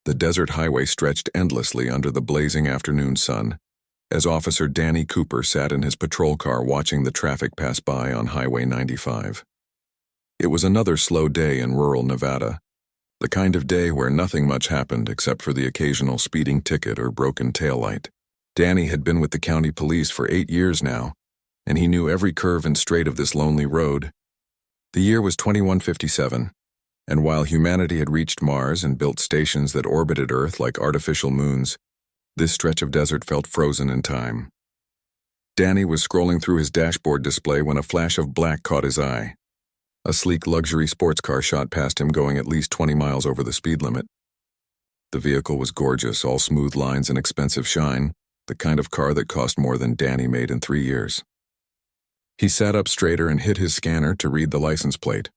The desert highway stretched endlessly under the blazing afternoon sun, as Officer Danny Cooper sat in his patrol car watching the traffic pass by on Highway 95. It was another slow day in rural Nevada, the kind of day where nothing much happened except for the occasional speeding ticket or broken taillight. Danny had been with the county police for 8 years now, and he knew every curve and straight of this lonely road. The year was 2157, and while humanity had reached Mars and built stations that orbited Earth like artificial moons, this stretch of desert felt frozen in time. Danny was scrolling through his dashboard display when a flash of black caught his eye. A sleek luxury sports car shot past him going at least 20 miles over the speed limit. The vehicle was gorgeous, all smooth lines and expensive shine, the kind of car that cost more than Danny made in 3 years. He sat up straighter and hit his scanner to read the license plate.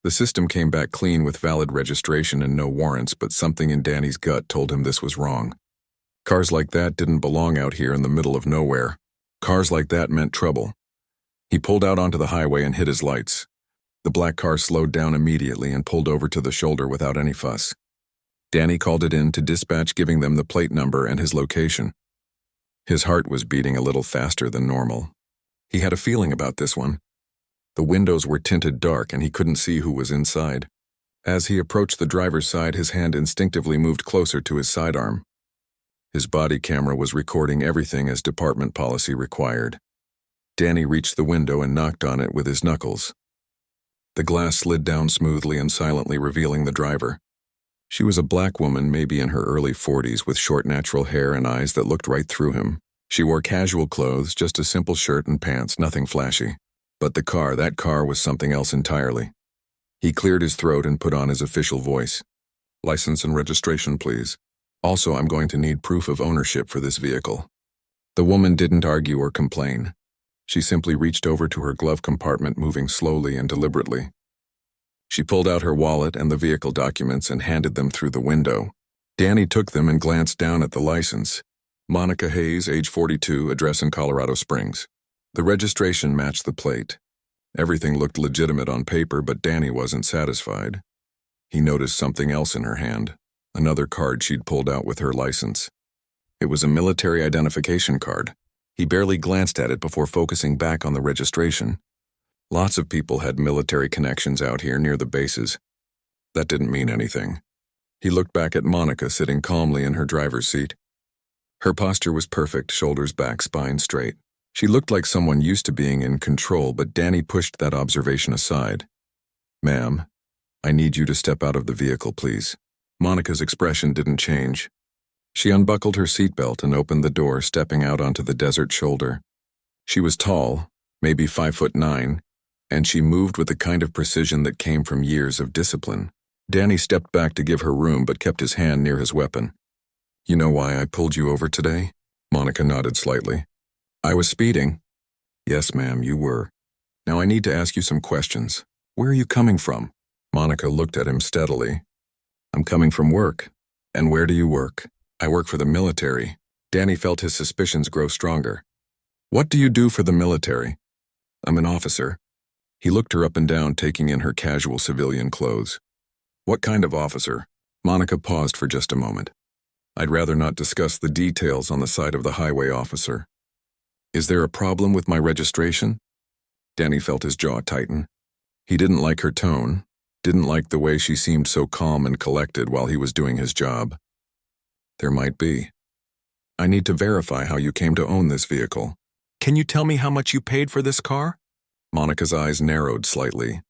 The system came back clean with valid registration and no warrants, but something in Danny's gut told him this was wrong. Cars like that didn't belong out here in the middle of nowhere. Cars like that meant trouble. He pulled out onto the highway and hit his lights. The black car slowed down immediately and pulled over to the shoulder without any fuss. Danny called it in to dispatch, giving them the plate number and his location. His heart was beating a little faster than normal. He had a feeling about this one. The windows were tinted dark and he couldn't see who was inside. As he approached the driver's side, his hand instinctively moved closer to his sidearm. His body camera was recording everything as department policy required. Danny reached the window and knocked on it with his knuckles. The glass slid down smoothly and silently, revealing the driver. She was a black woman, maybe in her early 40s, with short natural hair and eyes that looked right through him. She wore casual clothes, just a simple shirt and pants, nothing flashy. But that car was something else entirely. He cleared his throat and put on his official voice. "License and registration, please. Also, I'm going to need proof of ownership for this vehicle." The woman didn't argue or complain. She simply reached over to her glove compartment, moving slowly and deliberately. She pulled out her wallet and the vehicle documents and handed them through the window. Danny took them and glanced down at the license. Monica Hayes, age 42, address in Colorado Springs. The registration matched the plate. Everything looked legitimate on paper, but Danny wasn't satisfied. He noticed something else in her hand, another card she'd pulled out with her license. It was a military identification card. He barely glanced at it before focusing back on the registration. Lots of people had military connections out here near the bases. That didn't mean anything. He looked back at Monica sitting calmly in her driver's seat. Her posture was perfect, shoulders back, spine straight. She looked like someone used to being in control, but Danny pushed that observation aside. "Ma'am, I need you to step out of the vehicle, please." Monica's expression didn't change. She unbuckled her seatbelt and opened the door, stepping out onto the desert shoulder. She was tall, maybe 5'9", and she moved with the kind of precision that came from years of discipline. Danny stepped back to give her room but kept his hand near his weapon. "You know why I pulled you over today?" Monica nodded slightly. "I was speeding." "Yes, ma'am, you were. Now I need to ask you some questions. Where are you coming from?" Monica looked at him steadily. "I'm coming from work." "And where do you work?" "I work for the military." Danny felt his suspicions grow stronger. "What do you do for the military?" "I'm an officer." He looked her up and down, taking in her casual civilian clothes. "What kind of officer?" Monica paused for just a moment. "I'd rather not discuss the details on the side of the highway, officer." "Is there a problem with my registration?" Danny felt his jaw tighten. He didn't like her tone, didn't like the way she seemed so calm and collected while he was doing his job. "There might be. I need to verify how you came to own this vehicle." "Can you tell me how much you paid for this car?" Monica's eyes narrowed slightly.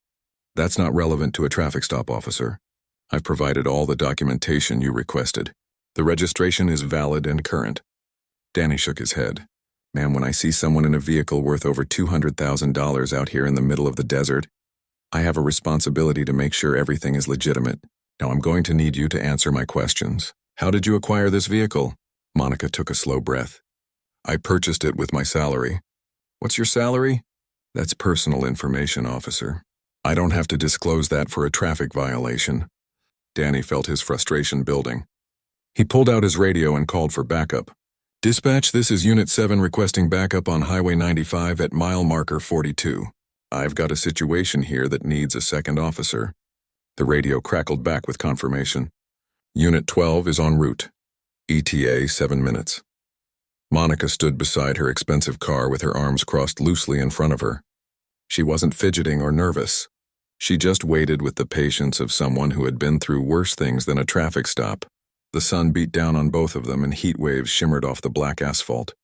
"That's not relevant to a traffic stop, officer. I've provided all the documentation you requested. The registration is valid and current." Danny shook his head. "Ma'am, when I see someone in a vehicle worth over $200,000 out here in the middle of the desert, I have a responsibility to make sure everything is legitimate. Now I'm going to need you to answer my questions. How did you acquire this vehicle?" Monica took a slow breath. "I purchased it with my salary." "What's your salary?" "That's personal information, officer. I don't have to disclose that for a traffic violation." Danny felt his frustration building. He pulled out his radio and called for backup. "Dispatch, this is Unit 7 requesting backup on Highway 95 at mile marker 42. I've got a situation here that needs a second officer." The radio crackled back with confirmation. Unit 12 is en route. ETA 7 minutes. Monica stood beside her expensive car with her arms crossed loosely in front of her. She wasn't fidgeting or nervous. She just waited with the patience of someone who had been through worse things than a traffic stop. The sun beat down on both of them and heat waves shimmered off the black asphalt.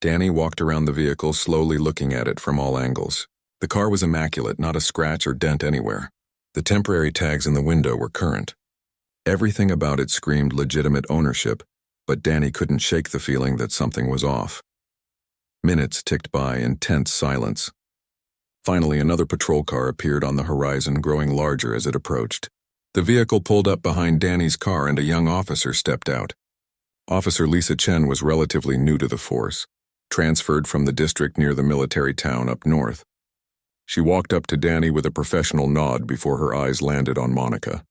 Danny walked around the vehicle, slowly looking at it from all angles. The car was immaculate, not a scratch or dent anywhere. The temporary tags in the window were current. Everything about it screamed legitimate ownership, but Danny couldn't shake the feeling that something was off. Minutes ticked by in tense silence. Finally, another patrol car appeared on the horizon, growing larger as it approached. The vehicle pulled up behind Danny's car and a young officer stepped out. Officer Lisa Chen was relatively new to the force, transferred from the district near the military town up north. She walked up to Danny with a professional nod before her eyes landed on Monica.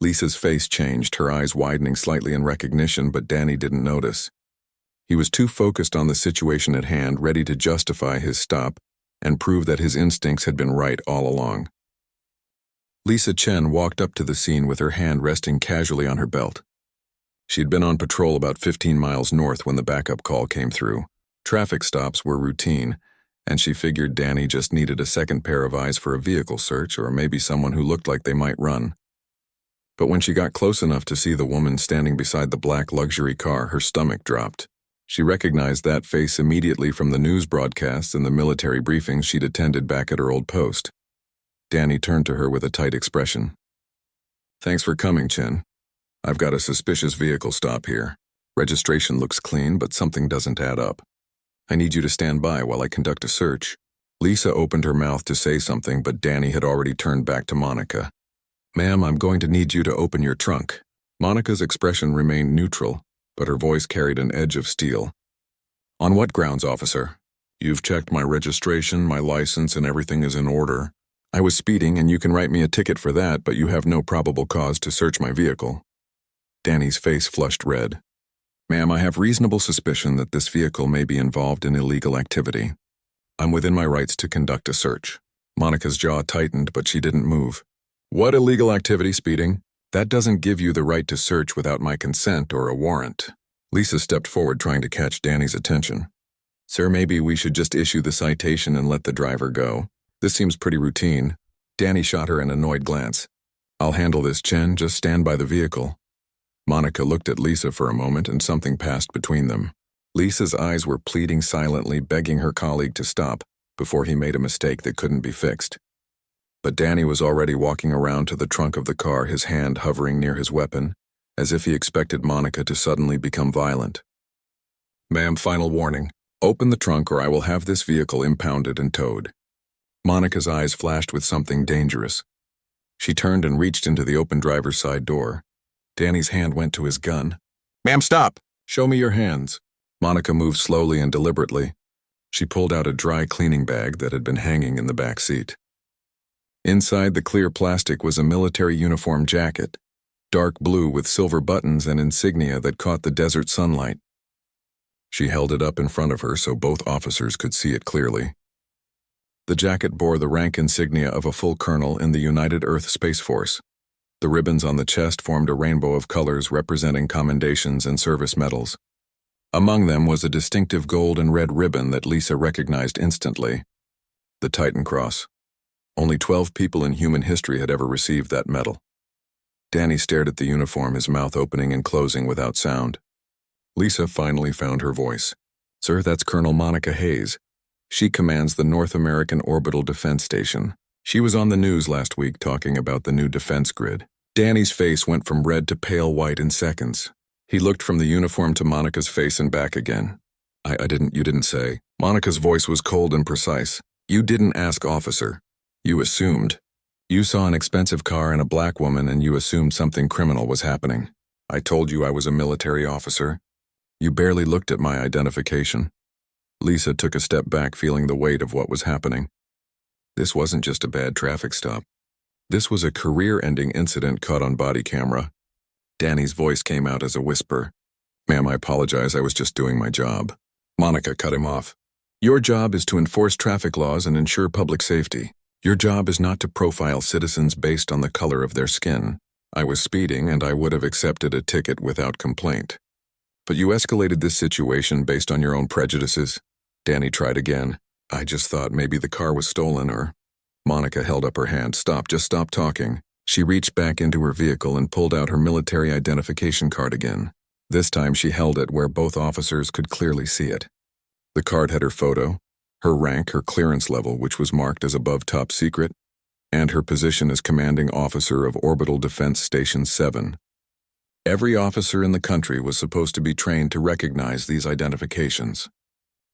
Lisa's face changed, her eyes widening slightly in recognition, but Danny didn't notice. He was too focused on the situation at hand, ready to justify his stop and prove that his instincts had been right all along. Lisa Chen walked up to the scene with her hand resting casually on her belt. She had been on patrol about 15 miles north when the backup call came through. Traffic stops were routine, and she figured Danny just needed a second pair of eyes for a vehicle search or maybe someone who looked like they might run. But when she got close enough to see the woman standing beside the black luxury car, her stomach dropped. She recognized that face immediately from the news broadcasts and the military briefings she'd attended back at her old post. Danny turned to her with a tight expression. "Thanks for coming, Chen. I've got a suspicious vehicle stop here. Registration looks clean, but something doesn't add up. I need you to stand by while I conduct a search." Lisa opened her mouth to say something, but Danny had already turned back to Monica. "Ma'am, I'm going to need you to open your trunk." Monica's expression remained neutral, but her voice carried an edge of steel. "On what grounds, officer?" "You've checked my registration, my license, and everything is in order. I was speeding, and you can write me a ticket for that, but you have no probable cause to search my vehicle." Danny's face flushed red. "Ma'am, I have reasonable suspicion that this vehicle may be involved in illegal activity. I'm within my rights to conduct a search." Monica's jaw tightened, but she didn't move. "What illegal activity, speeding? That doesn't give you the right to search without my consent or a warrant." Lisa stepped forward, trying to catch Danny's attention. "Sir, maybe we should just issue the citation and let the driver go. This seems pretty routine." Danny shot her an annoyed glance. "I'll handle this, Chen. Just stand by the vehicle." Monica looked at Lisa for a moment, and something passed between them. Lisa's eyes were pleading silently, begging her colleague to stop before he made a mistake that couldn't be fixed. But Danny was already walking around to the trunk of the car, his hand hovering near his weapon, as if he expected Monica to suddenly become violent. "Ma'am, final warning. Open the trunk or I will have this vehicle impounded and towed." Monica's eyes flashed with something dangerous. She turned and reached into the open driver's side door. Danny's hand went to his gun. "Ma'am, stop! Show me your hands." Monica moved slowly and deliberately. She pulled out a dry cleaning bag that had been hanging in the back seat. Inside the clear plastic was a military uniform jacket, dark blue with silver buttons and insignia that caught the desert sunlight. She held it up in front of her so both officers could see it clearly. The jacket bore the rank insignia of a full colonel in the United Earth Space Force. The ribbons on the chest formed a rainbow of colors representing commendations and service medals. Among them was a distinctive gold and red ribbon that Lisa recognized instantly: the Titan Cross. Only 12 people in human history had ever received that medal. Danny stared at the uniform, his mouth opening and closing without sound. Lisa finally found her voice. "Sir, that's Colonel Monica Hayes. She commands the North American Orbital Defense Station. She was on the news last week talking about the new defense grid." Danny's face went from red to pale white in seconds. He looked from the uniform to Monica's face and back again. You didn't say." Monica's voice was cold and precise. "You didn't ask, officer. You assumed. You saw an expensive car and a black woman and you assumed something criminal was happening. I told you I was a military officer. You barely looked at my identification." Lisa took a step back, feeling the weight of what was happening. This wasn't just a bad traffic stop. This was a career-ending incident caught on body camera. Danny's voice came out as a whisper. "Ma'am, I apologize, I was just doing my job." Monica cut him off. "Your job is to enforce traffic laws and ensure public safety. Your job is not to profile citizens based on the color of their skin. I was speeding and I would have accepted a ticket without complaint. But you escalated this situation based on your own prejudices. Danny tried again. I just thought maybe the car was stolen or... Monica held up her hand. Stop, just stop talking. She reached back into her vehicle and pulled out her military identification card again. This time she held it where both officers could clearly see it. The card had her photo, her rank, her clearance level, which was marked as above top secret, and her position as commanding officer of Orbital Defense Station 7. Every officer in the country was supposed to be trained to recognize these identifications.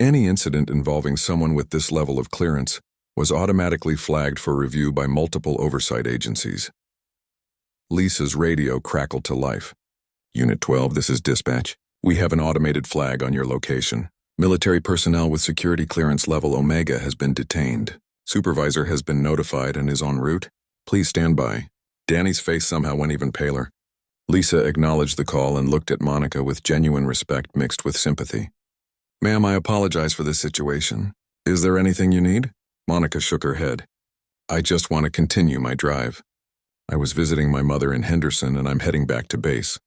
Any incident involving someone with this level of clearance was automatically flagged for review by multiple oversight agencies. Lisa's radio crackled to life. Unit 12, this is dispatch. We have an automated flag on your location. Military personnel with security clearance level Omega has been detained. Supervisor has been notified and is en route. Please stand by. Danny's face somehow went even paler. Lisa acknowledged the call and looked at Monica with genuine respect mixed with sympathy. Ma'am, I apologize for this situation. Is there anything you need? Monica shook her head. I just want to continue my drive. I was visiting my mother in Henderson and I'm heading back to base.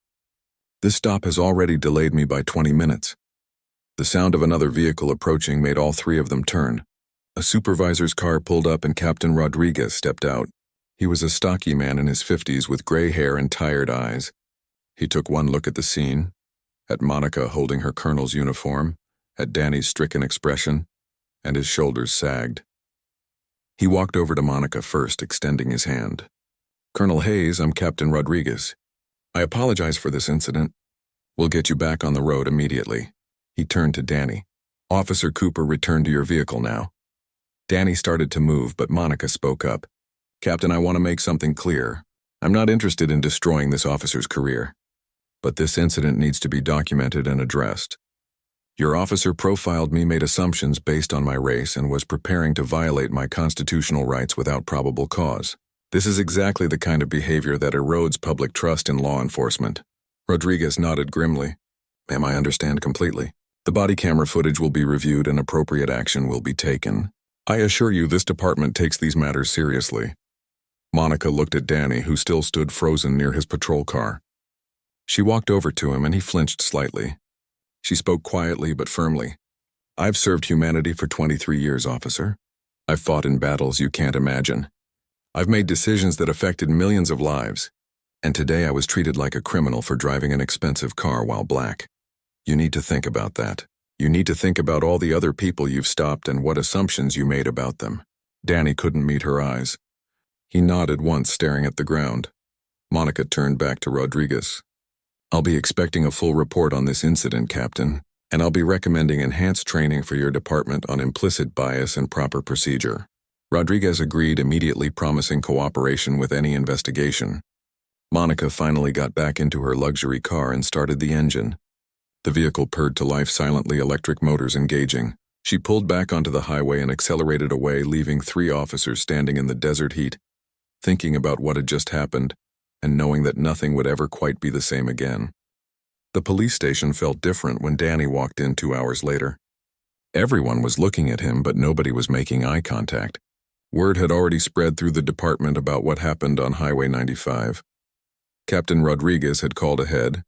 This stop has already delayed me by 20 minutes. The sound of another vehicle approaching made all three of them turn. A supervisor's car pulled up and Captain Rodriguez stepped out. He was a stocky man in his 50s with gray hair and tired eyes. He took one look at the scene, at Monica holding her colonel's uniform, at Danny's stricken expression, and his shoulders sagged. He walked over to Monica first, extending his hand. Colonel Hayes, I'm Captain Rodriguez. I apologize for this incident. We'll get you back on the road immediately. He turned to Danny. Officer Cooper, return to your vehicle now. Danny started to move, but Monica spoke up. Captain, I want to make something clear. I'm not interested in destroying this officer's career. But this incident needs to be documented and addressed. Your officer profiled me, made assumptions based on my race, and was preparing to violate my constitutional rights without probable cause. This is exactly the kind of behavior that erodes public trust in law enforcement. Rodriguez nodded grimly. Ma'am, I understand completely. The body camera footage will be reviewed and appropriate action will be taken. I assure you this department takes these matters seriously. Monica looked at Danny, who still stood frozen near his patrol car. She walked over to him and he flinched slightly. She spoke quietly but firmly. I've served humanity for 23 years, officer. I've fought in battles you can't imagine. I've made decisions that affected millions of lives. And today I was treated like a criminal for driving an expensive car while black. You need to think about that. You need to think about all the other people you've stopped and what assumptions you made about them. Danny couldn't meet her eyes. He nodded once, staring at the ground. Monica turned back to Rodriguez. I'll be expecting a full report on this incident, Captain, and I'll be recommending enhanced training for your department on implicit bias and proper procedure. Rodriguez agreed, immediately promising cooperation with any investigation. Monica finally got back into her luxury car and started the engine. The vehicle purred to life silently, electric motors engaging. She pulled back onto the highway and accelerated away, leaving three officers standing in the desert heat, thinking about what had just happened and knowing that nothing would ever quite be the same again. The police station felt different when Danny walked in 2 hours later. Everyone was looking at him, but nobody was making eye contact. Word had already spread through the department about what happened on Highway 95. Captain Rodriguez had called ahead,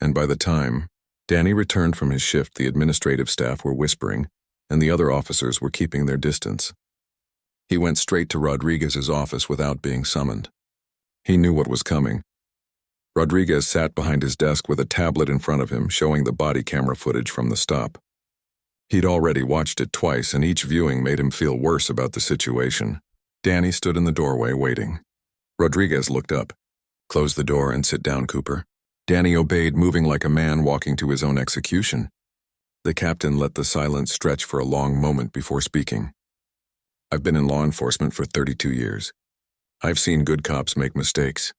and by the time Danny returned from his shift, the administrative staff were whispering, and the other officers were keeping their distance. He went straight to Rodriguez's office without being summoned. He knew what was coming. Rodriguez sat behind his desk with a tablet in front of him, showing the body camera footage from the stop. He'd already watched it twice, and each viewing made him feel worse about the situation. Danny stood in the doorway, waiting. Rodriguez looked up. Close the door and sit down, Cooper. Danny obeyed, moving like a man walking to his own execution. The captain let the silence stretch for a long moment before speaking. I've been in law enforcement for 32 years. I've seen good cops make mistakes.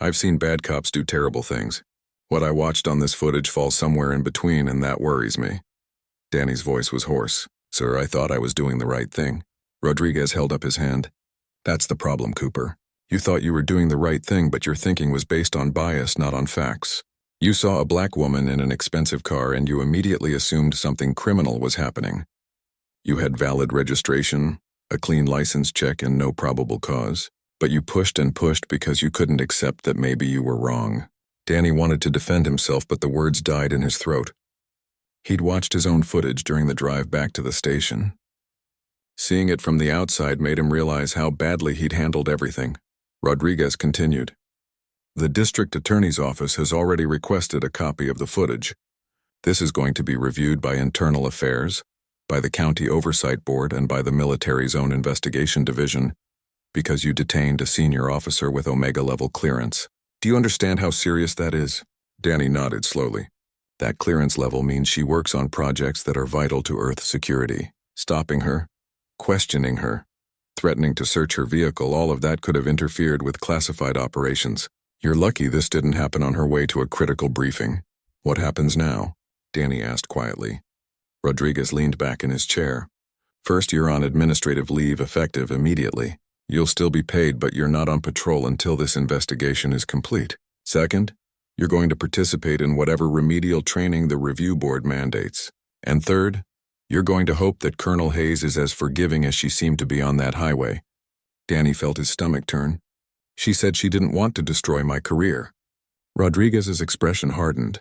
I've seen bad cops do terrible things. What I watched on this footage falls somewhere in between, and that worries me. Danny's voice was hoarse. Sir, I thought I was doing the right thing. Rodriguez held up his hand. That's the problem, Cooper. You thought you were doing the right thing, but your thinking was based on bias, not on facts. You saw a black woman in an expensive car and you immediately assumed something criminal was happening. You had valid registration, a clean license check, and no probable cause. But you pushed and pushed because you couldn't accept that maybe you were wrong. Danny wanted to defend himself, but the words died in his throat. He'd watched his own footage during the drive back to the station. Seeing it from the outside made him realize how badly he'd handled everything. Rodriguez continued. The district attorney's office has already requested a copy of the footage. This is going to be reviewed by Internal Affairs, by the County Oversight Board, and by the Military Zone Investigation Division, because you detained a senior officer with Omega-level clearance. Do you understand how serious that is? Danny nodded slowly. That clearance level means she works on projects that are vital to Earth security. Stopping her, questioning her, threatening to search her vehicle, all of that could have interfered with classified operations. You're lucky this didn't happen on her way to a critical briefing. What happens now? Danny asked quietly. Rodriguez leaned back in his chair. First, you're on administrative leave effective immediately. You'll still be paid, but you're not on patrol until this investigation is complete. Second, you're going to participate in whatever remedial training the review board mandates. And third, you're going to hope that Colonel Hayes is as forgiving as she seemed to be on that highway. Danny felt his stomach turn. She said she didn't want to destroy my career. Rodriguez's expression hardened.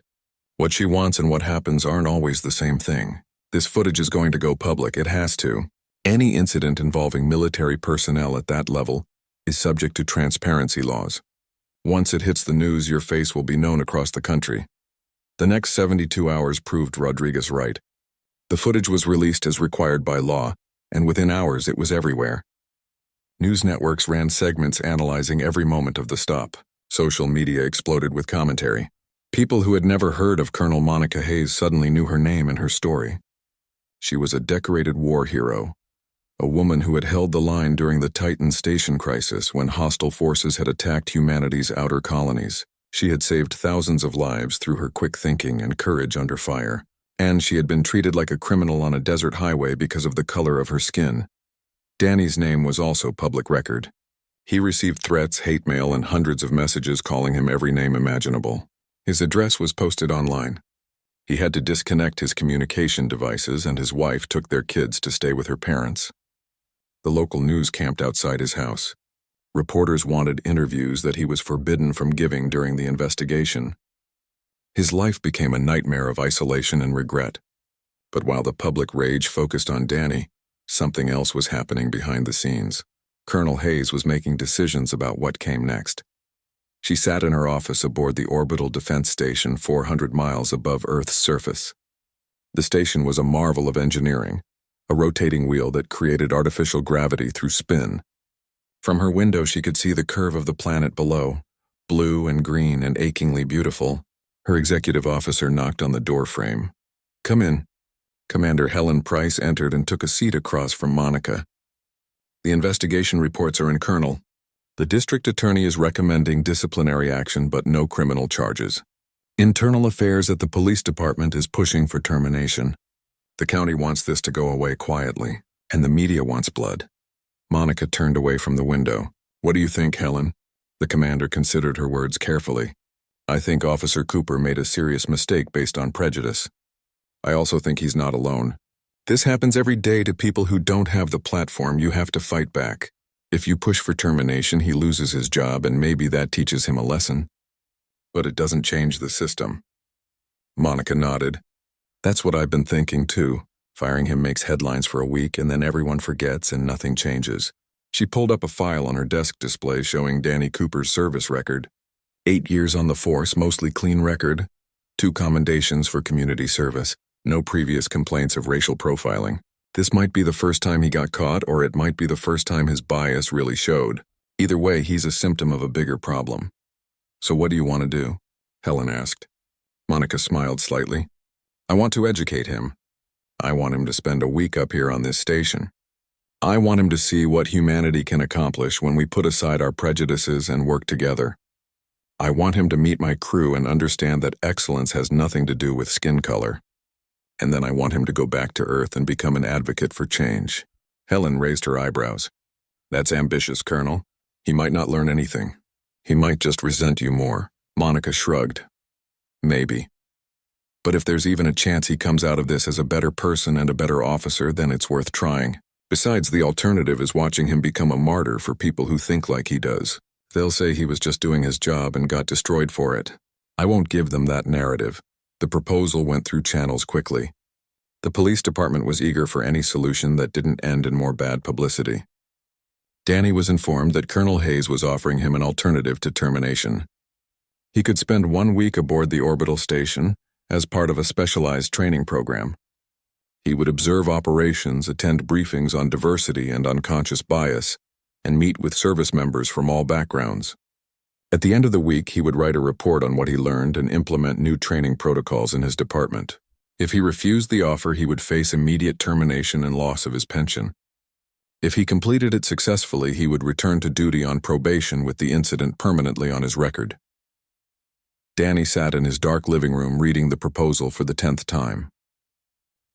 What she wants and what happens aren't always the same thing. This footage is going to go public. It has to. Any incident involving military personnel at that level is subject to transparency laws. Once it hits the news, your face will be known across the country. The next 72 hours proved Rodriguez right. The footage was released as required by law, and within hours it was everywhere. News networks ran segments analyzing every moment of the stop. Social media exploded with commentary. People who had never heard of Colonel Monica Hayes suddenly knew her name and her story. She was a decorated war hero, a woman who had held the line during the Titan Station crisis when hostile forces had attacked humanity's outer colonies. She had saved thousands of lives through her quick thinking and courage under fire, and she had been treated like a criminal on a desert highway because of the color of her skin. Danny's name was also public record. He received threats, hate mail, and hundreds of messages calling him every name imaginable. His address was posted online. He had to disconnect his communication devices, and his wife took their kids to stay with her parents. The local news camped outside his house. Reporters wanted interviews that he was forbidden from giving during the investigation. His life became a nightmare of isolation and regret. But while the public rage focused on Danny, something else was happening behind the scenes. Colonel Hayes was making decisions about what came next. She sat in her office aboard the orbital defense station 400 miles above Earth's surface. The station was a marvel of engineering, a rotating wheel that created artificial gravity through spin. From her window she could see the curve of the planet below, blue and green and achingly beautiful. Her executive officer knocked on the door frame. "Come in." Commander Helen Price entered and took a seat across from Monica. "The investigation reports are in, Colonel. The district attorney is recommending disciplinary action but no criminal charges. Internal Affairs at the police department is pushing for termination. The county wants this to go away quietly, and the media wants blood." Monica turned away from the window. "What do you think, Helen?" The commander considered her words carefully. "I think Officer Cooper made a serious mistake based on prejudice. I also think he's not alone. This happens every day to people who don't have the platform. You have to fight back. If you push for termination, he loses his job, and maybe that teaches him a lesson. But it doesn't change the system." Monica nodded. "That's what I've been thinking too. Firing him makes headlines for a week, and then everyone forgets and nothing changes." She pulled up a file on her desk display showing Danny Cooper's service record. 8 years on the force, mostly clean record. 2 commendations for community service. No previous complaints of racial profiling. This might be the first time he got caught, or it might be the first time his bias really showed. Either way, he's a symptom of a bigger problem. "So what do you want to do?" Helen asked. Monica smiled slightly. "I want to educate him. I want him to spend a week up here on this station. I want him to see what humanity can accomplish when we put aside our prejudices and work together. I want him to meet my crew and understand that excellence has nothing to do with skin color. And then I want him to go back to Earth and become an advocate for change." Helen raised her eyebrows. "That's ambitious, Colonel. He might not learn anything. He might just resent you more." Monica shrugged. "Maybe. But if there's even a chance he comes out of this as a better person and a better officer, then it's worth trying." Besides, the alternative is watching him become a martyr for people who think like he does. They'll say he was just doing his job and got destroyed for it. I won't give them that narrative. The proposal went through channels quickly. The police department was eager for any solution that didn't end in more bad publicity. Danny was informed that Colonel Hayes was offering him an alternative to termination. He could spend 1 week aboard the orbital station as part of a specialized training program. He would observe operations, attend briefings on diversity and unconscious bias, and meet with service members from all backgrounds. At the end of the week, he would write a report on what he learned and implement new training protocols in his department. If he refused the offer, he would face immediate termination and loss of his pension. If he completed it successfully, he would return to duty on probation with the incident permanently on his record. Danny sat in his dark living room reading the proposal for the 10th time.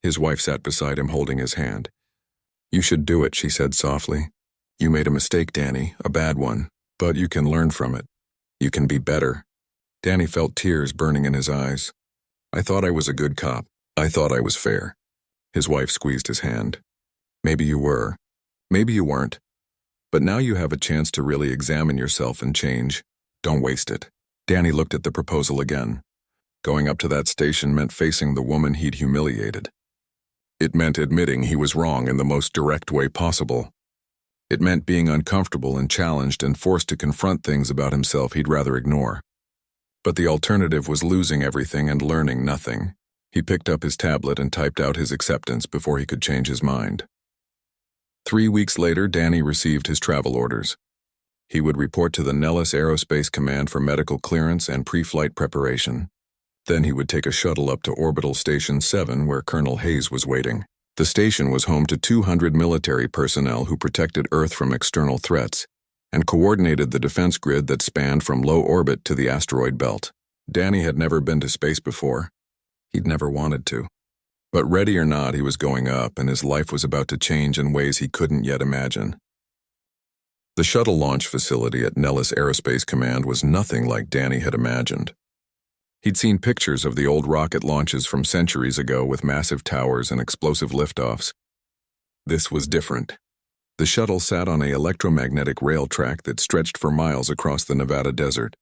His wife sat beside him holding his hand. "You should do it," she said softly. "You made a mistake, Danny, a bad one, but you can learn from it. You can be better." Danny felt tears burning in his eyes. "I thought I was a good cop. I thought I was fair." His wife squeezed his hand. "Maybe you were. Maybe you weren't. But now you have a chance to really examine yourself and change. Don't waste it." Danny looked at the proposal again. Going up to that station meant facing the woman he'd humiliated. It meant admitting he was wrong in the most direct way possible. It meant being uncomfortable and challenged and forced to confront things about himself he'd rather ignore. But the alternative was losing everything and learning nothing. He picked up his tablet and typed out his acceptance before he could change his mind. 3 weeks later, Danny received his travel orders. He would report to the Nellis Aerospace Command for medical clearance and pre-flight preparation. Then he would take a shuttle up to Orbital Station 7 where Colonel Hayes was waiting. The station was home to 200 military personnel who protected Earth from external threats and coordinated the defense grid that spanned from low orbit to the asteroid belt. Danny had never been to space before. He'd never wanted to. But ready or not, he was going up, and his life was about to change in ways he couldn't yet imagine. The shuttle launch facility at Nellis Aerospace Command was nothing like Danny had imagined. He'd seen pictures of the old rocket launches from centuries ago with massive towers and explosive liftoffs. This was different. The shuttle sat on an electromagnetic rail track that stretched for miles across the Nevada desert.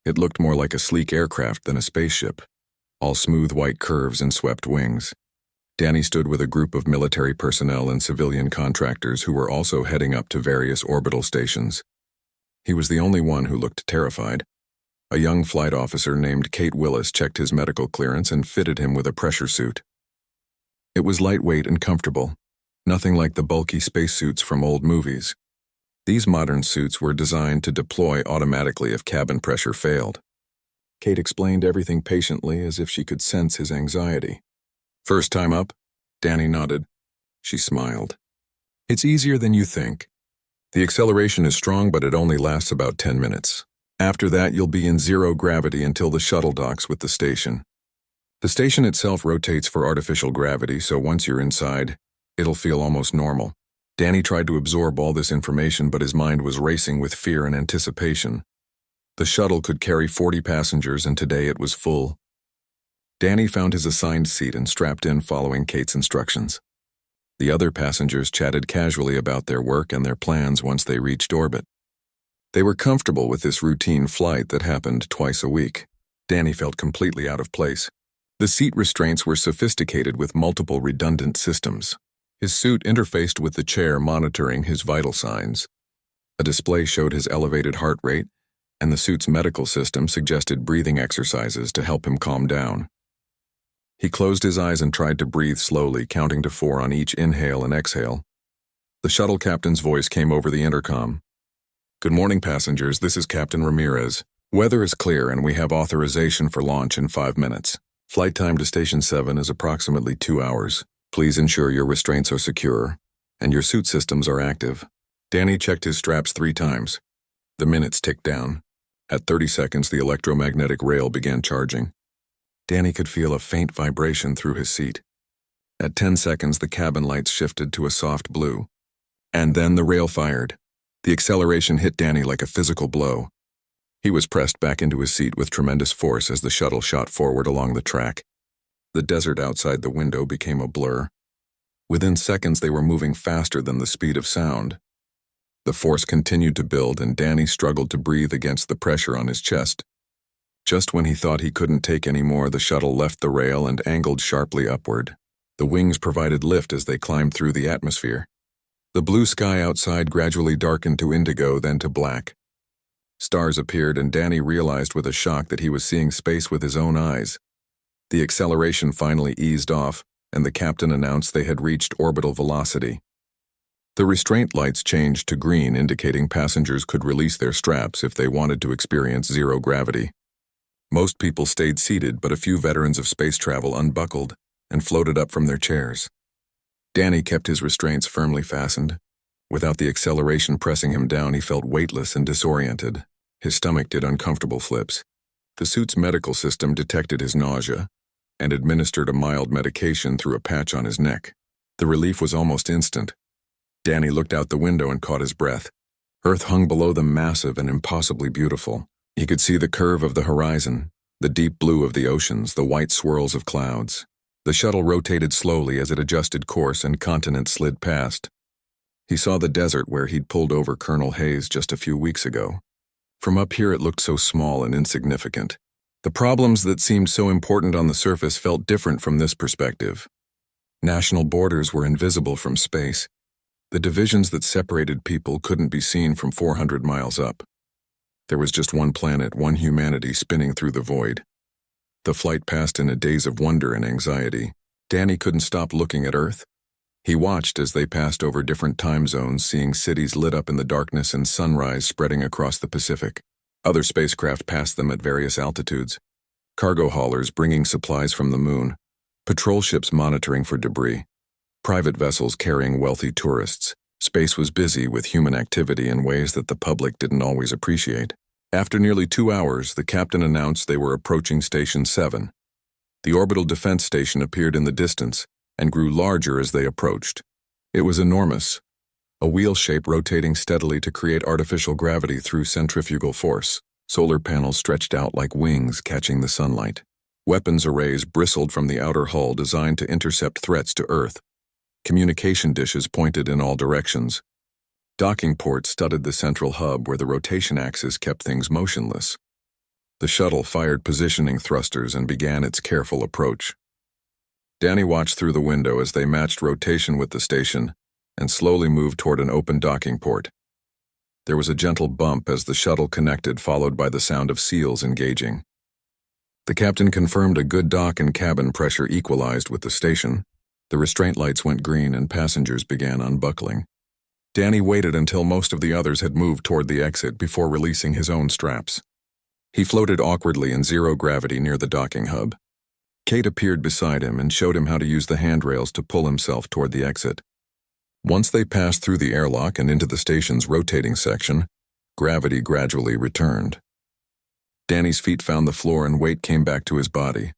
It looked more like a sleek aircraft than a spaceship, all smooth white curves and swept wings. Danny stood with a group of military personnel and civilian contractors who were also heading up to various orbital stations. He was the only one who looked terrified. A young flight officer named Kate Willis checked his medical clearance and fitted him with a pressure suit. It was lightweight and comfortable, nothing like the bulky spacesuits from old movies. These modern suits were designed to deploy automatically if cabin pressure failed. Kate explained everything patiently as if she could sense his anxiety. "First time up?" Danny nodded. She smiled. "It's easier than you think. The acceleration is strong, but it only lasts about 10 minutes. After that, you'll be in zero gravity until the shuttle docks with the station. The station itself rotates for artificial gravity, so once you're inside, it'll feel almost normal." Danny tried to absorb all this information, but his mind was racing with fear and anticipation. The shuttle could carry 40 passengers, and today it was full. Danny found his assigned seat and strapped in following Kate's instructions. The other passengers chatted casually about their work and their plans once they reached orbit. They were comfortable with this routine flight that happened twice a week. Danny felt completely out of place. The seat restraints were sophisticated with multiple redundant systems. His suit interfaced with the chair, monitoring his vital signs. A display showed his elevated heart rate, and the suit's medical system suggested breathing exercises to help him calm down. He closed his eyes and tried to breathe slowly, counting to 4 on each inhale and exhale. The shuttle captain's voice came over the intercom. "Good morning, passengers. This is Captain Ramirez. Weather is clear and we have authorization for launch in 5 minutes. Flight time to Station 7 is approximately 2 hours. Please ensure your restraints are secure and your suit systems are active." Danny checked his straps 3 times. The minutes ticked down. At 30 seconds, the electromagnetic rail began charging. Danny could feel a faint vibration through his seat. At 10 seconds, the cabin lights shifted to a soft blue. And then the rail fired. The acceleration hit Danny like a physical blow. He was pressed back into his seat with tremendous force as the shuttle shot forward along the track. The desert outside the window became a blur. Within seconds, they were moving faster than the speed of sound. The force continued to build, and Danny struggled to breathe against the pressure on his chest. Just when he thought he couldn't take any more, the shuttle left the rail and angled sharply upward. The wings provided lift as they climbed through the atmosphere. The blue sky outside gradually darkened to indigo, then to black. Stars appeared, and Danny realized with a shock that he was seeing space with his own eyes. The acceleration finally eased off, and the captain announced they had reached orbital velocity. The restraint lights changed to green, indicating passengers could release their straps if they wanted to experience zero gravity. Most people stayed seated, but a few veterans of space travel unbuckled and floated up from their chairs. Danny kept his restraints firmly fastened. Without the acceleration pressing him down, he felt weightless and disoriented. His stomach did uncomfortable flips. The suit's medical system detected his nausea and administered a mild medication through a patch on his neck. The relief was almost instant. Danny looked out the window and caught his breath. Earth hung below them, massive and impossibly beautiful. He could see the curve of the horizon, the deep blue of the oceans, the white swirls of clouds. The shuttle rotated slowly as it adjusted course, and continents slid past. He saw the desert where he'd pulled over Colonel Hayes just a few weeks ago. From up here it looked so small and insignificant. The problems that seemed so important on the surface felt different from this perspective. National borders were invisible from space. The divisions that separated people couldn't be seen from 400 miles up. There was just one planet, one humanity spinning through the void. The flight passed in a daze of wonder and anxiety. Danny couldn't stop looking at Earth. He watched as they passed over different time zones, seeing cities lit up in the darkness and sunrise spreading across the Pacific. Other spacecraft passed them at various altitudes. Cargo haulers bringing supplies from the moon. Patrol ships monitoring for debris. Private vessels carrying wealthy tourists. Space was busy with human activity in ways that the public didn't always appreciate. After nearly 2 hours, the captain announced they were approaching Station 7. The orbital defense station appeared in the distance and grew larger as they approached. It was enormous, a wheel shape rotating steadily to create artificial gravity through centrifugal force. Solar panels stretched out like wings catching the sunlight. Weapons arrays bristled from the outer hull, designed to intercept threats to Earth. Communication dishes pointed in all directions. Docking ports studded the central hub where the rotation axis kept things motionless. The shuttle fired positioning thrusters and began its careful approach. Danny watched through the window as they matched rotation with the station and slowly moved toward an open docking port. There was a gentle bump as the shuttle connected, followed by the sound of seals engaging. The captain confirmed a good dock and cabin pressure equalized with the station. The restraint lights went green and passengers began unbuckling. Danny waited until most of the others had moved toward the exit before releasing his own straps. He floated awkwardly in zero gravity near the docking hub. Kate appeared beside him and showed him how to use the handrails to pull himself toward the exit. Once they passed through the airlock and into the station's rotating section, gravity gradually returned. Danny's feet found the floor and weight came back to his body.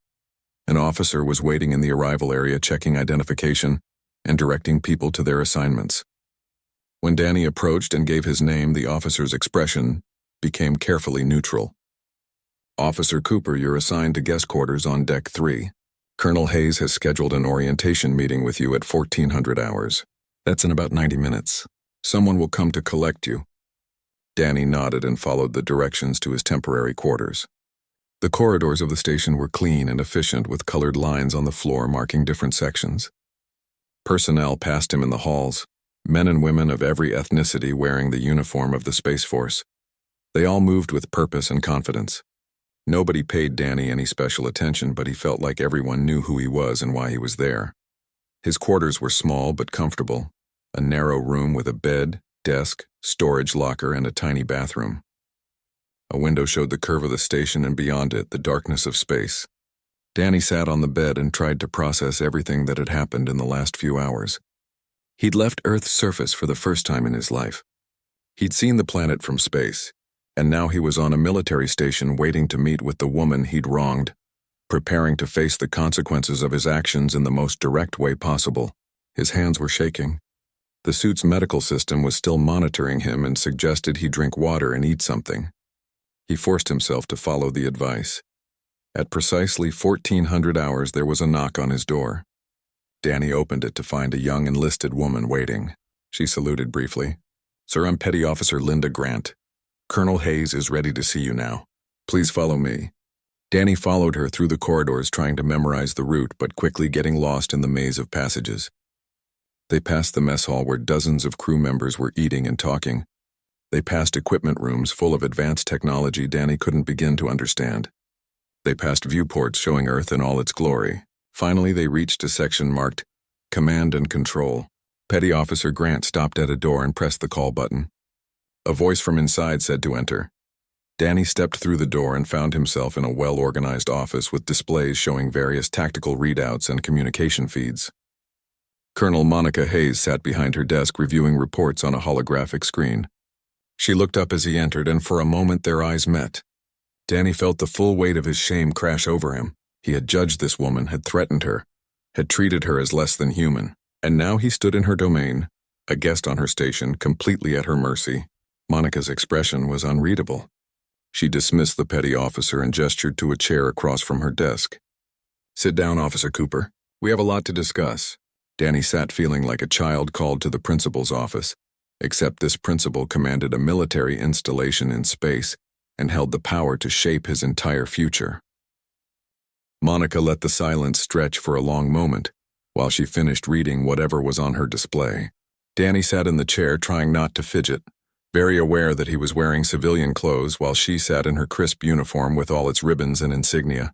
An officer was waiting in the arrival area, checking identification and directing people to their assignments. When Danny approached and gave his name, the officer's expression became carefully neutral. "Officer Cooper, you're assigned to guest quarters on Deck 3. Colonel Hayes has scheduled an orientation meeting with you at 1400 hours. That's in about 90 minutes. Someone will come to collect you." Danny nodded and followed the directions to his temporary quarters. The corridors of the station were clean and efficient, with colored lines on the floor marking different sections. Personnel passed him in the halls, men and women of every ethnicity wearing the uniform of the Space Force. They all moved with purpose and confidence. Nobody paid Danny any special attention, but he felt like everyone knew who he was and why he was there. His quarters were small but comfortable, a narrow room with a bed, desk, storage locker, and a tiny bathroom. A window showed the curve of the station, and beyond it, the darkness of space. Danny sat on the bed and tried to process everything that had happened in the last few hours. He'd left Earth's surface for the first time in his life. He'd seen the planet from space, and now he was on a military station waiting to meet with the woman he'd wronged, preparing to face the consequences of his actions in the most direct way possible. His hands were shaking. The suit's medical system was still monitoring him and suggested he drink water and eat something. He forced himself to follow the advice. At precisely 1400 hours, there was a knock on his door. Danny opened it to find a young enlisted woman waiting. She saluted briefly. "Sir, I'm Petty Officer Linda Grant. Colonel Hayes is ready to see you now. Please follow me." Danny followed her through the corridors, trying to memorize the route but quickly getting lost in the maze of passages. They passed the mess hall where dozens of crew members were eating and talking. They passed equipment rooms full of advanced technology Danny couldn't begin to understand. They passed viewports showing Earth in all its glory. Finally, they reached a section marked Command and Control. Petty Officer Grant stopped at a door and pressed the call button. A voice from inside said to enter. Danny stepped through the door and found himself in a well-organized office with displays showing various tactical readouts and communication feeds. Colonel Monica Hayes sat behind her desk reviewing reports on a holographic screen. She looked up as he entered, and for a moment their eyes met. Danny felt the full weight of his shame crash over him. He had judged this woman, had threatened her, had treated her as less than human, and now he stood in her domain, a guest on her station, completely at her mercy. Monica's expression was unreadable. She dismissed the petty officer and gestured to a chair across from her desk. "Sit down, Officer Cooper. We have a lot to discuss." Danny sat feeling like a child called to the principal's office, except this principal commanded a military installation in space and held the power to shape his entire future. Monica let the silence stretch for a long moment while she finished reading whatever was on her display. Danny sat in the chair trying not to fidget, very aware that he was wearing civilian clothes while she sat in her crisp uniform with all its ribbons and insignia.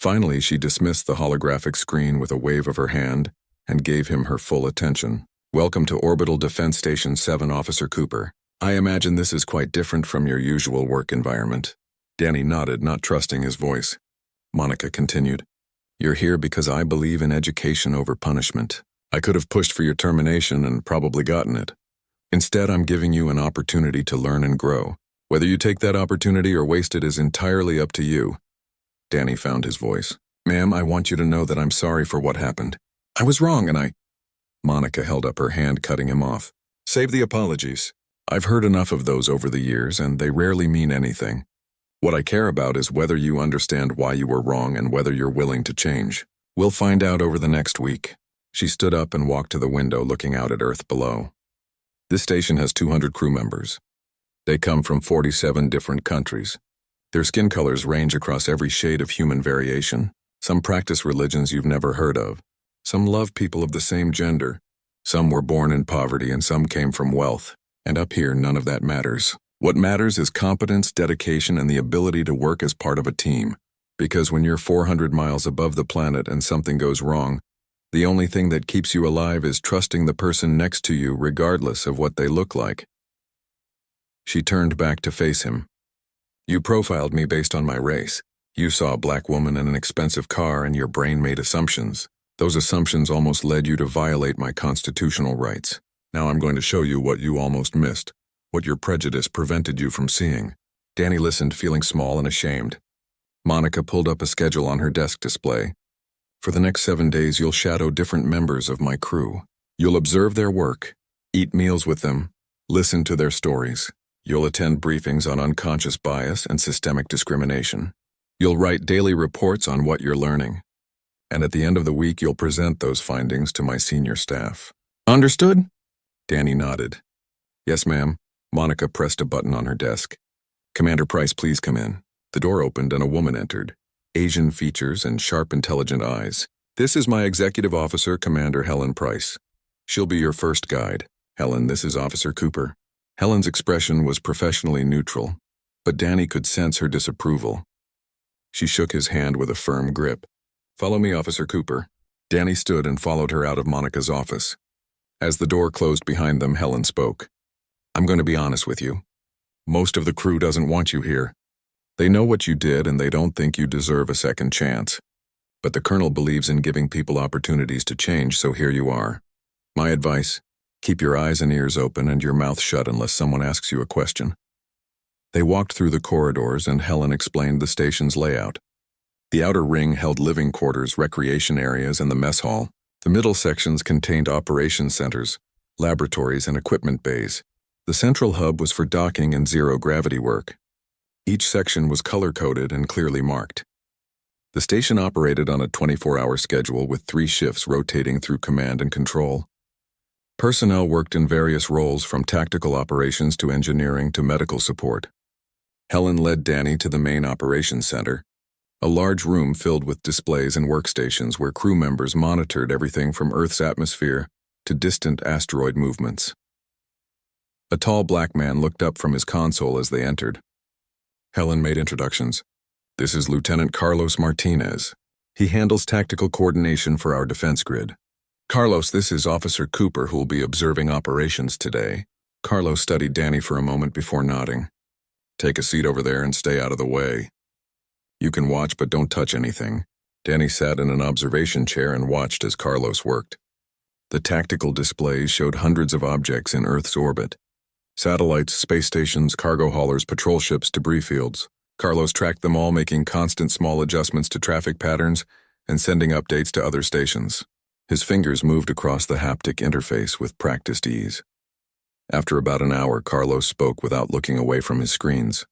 Finally, she dismissed the holographic screen with a wave of her hand and gave him her full attention. "Welcome to Orbital Defense Station 7, Officer Cooper. I imagine this is quite different from your usual work environment." Danny nodded, not trusting his voice. Monica continued, "You're here because I believe in education over punishment. I could have pushed for your termination and probably gotten it. Instead, I'm giving you an opportunity to learn and grow. Whether you take that opportunity or waste it is entirely up to you." Danny found his voice. "Ma'am, I want you to know that I'm sorry for what happened. I was wrong and Monica held up her hand, cutting him off. "Save the apologies. I've heard enough of those over the years, and they rarely mean anything. What I care about is whether you understand why you were wrong and whether you're willing to change. We'll find out over the next week." She stood up and walked to the window, looking out at Earth below. This station has 200 crew members. They come from 47 different countries. Their skin colors range across every shade of human variation. Some practice religions you've never heard of. Some love people of the same gender. Some were born in poverty and some came from wealth. And up here, none of that matters. What matters is competence, dedication, and the ability to work as part of a team. Because when you're 400 miles above the planet and something goes wrong, the only thing that keeps you alive is trusting the person next to you regardless of what they look like. She turned back to face him. "You profiled me based on my race. You saw a black woman in an expensive car and your brain made assumptions. Those assumptions almost led you to violate my constitutional rights. Now I'm going to show you what you almost missed, what your prejudice prevented you from seeing." Danny listened, feeling small and ashamed. Monica pulled up a schedule on her desk display. "For the next 7 days, you'll shadow different members of my crew. You'll observe their work, eat meals with them, listen to their stories. You'll attend briefings on unconscious bias and systemic discrimination. You'll write daily reports on what you're learning. And at the end of the week, you'll present those findings to my senior staff." "Understood?" Danny nodded. "Yes, ma'am." Monica pressed a button on her desk. "Commander Price, please come in." The door opened and a woman entered. Asian features and sharp, intelligent eyes. "This is my executive officer, Commander Helen Price. She'll be your first guide. Helen, this is Officer Cooper." Helen's expression was professionally neutral, but Danny could sense her disapproval. She shook his hand with a firm grip. "Follow me, Officer Cooper." Danny stood and followed her out of Monica's office. As the door closed behind them, Helen spoke. "I'm going to be honest with you. Most of the crew doesn't want you here. They know what you did and they don't think you deserve a second chance. But the colonel believes in giving people opportunities to change, so here you are. My advice, keep your eyes and ears open and your mouth shut unless someone asks you a question." They walked through the corridors and Helen explained the station's layout. The outer ring held living quarters, recreation areas, and the mess hall. The middle sections contained operations centers, laboratories, and equipment bays. The central hub was for docking and zero-gravity work. Each section was color-coded and clearly marked. The station operated on a 24-hour schedule with 3 shifts rotating through command and control. Personnel worked in various roles from tactical operations to engineering to medical support. Helen led Danny to the main operations center, a large room filled with displays and workstations where crew members monitored everything from Earth's atmosphere to distant asteroid movements. A tall black man looked up from his console as they entered. Helen made introductions. "This is Lieutenant Carlos Martinez. He handles tactical coordination for our defense grid. Carlos, this is Officer Cooper, who will be observing operations today." Carlos studied Danny for a moment before nodding. "Take a seat over there and stay out of the way. You can watch, but don't touch anything." Danny sat in an observation chair and watched as Carlos worked. The tactical displays showed hundreds of objects in Earth's orbit. Satellites, space stations, cargo haulers, patrol ships, debris fields. Carlos tracked them all, making constant small adjustments to traffic patterns and sending updates to other stations. His fingers moved across the haptic interface with practiced ease. After about an hour, Carlos spoke without looking away from his screens.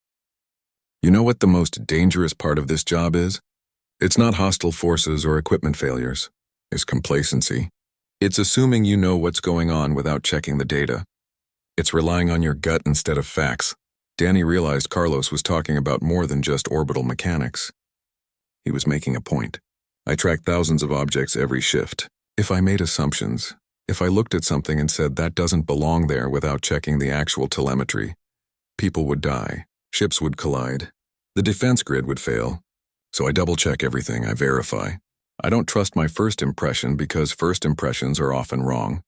"You know what the most dangerous part of this job is? It's not hostile forces or equipment failures. It's complacency. It's assuming you know what's going on without checking the data. It's relying on your gut instead of facts." Danny realized Carlos was talking about more than just orbital mechanics. He was making a point. "I track thousands of objects every shift. If I made assumptions, if I looked at something and said that doesn't belong there without checking the actual telemetry, people would die, ships would collide, the defense grid would fail. So I double-check everything, I verify. I don't trust my first impression because first impressions are often wrong."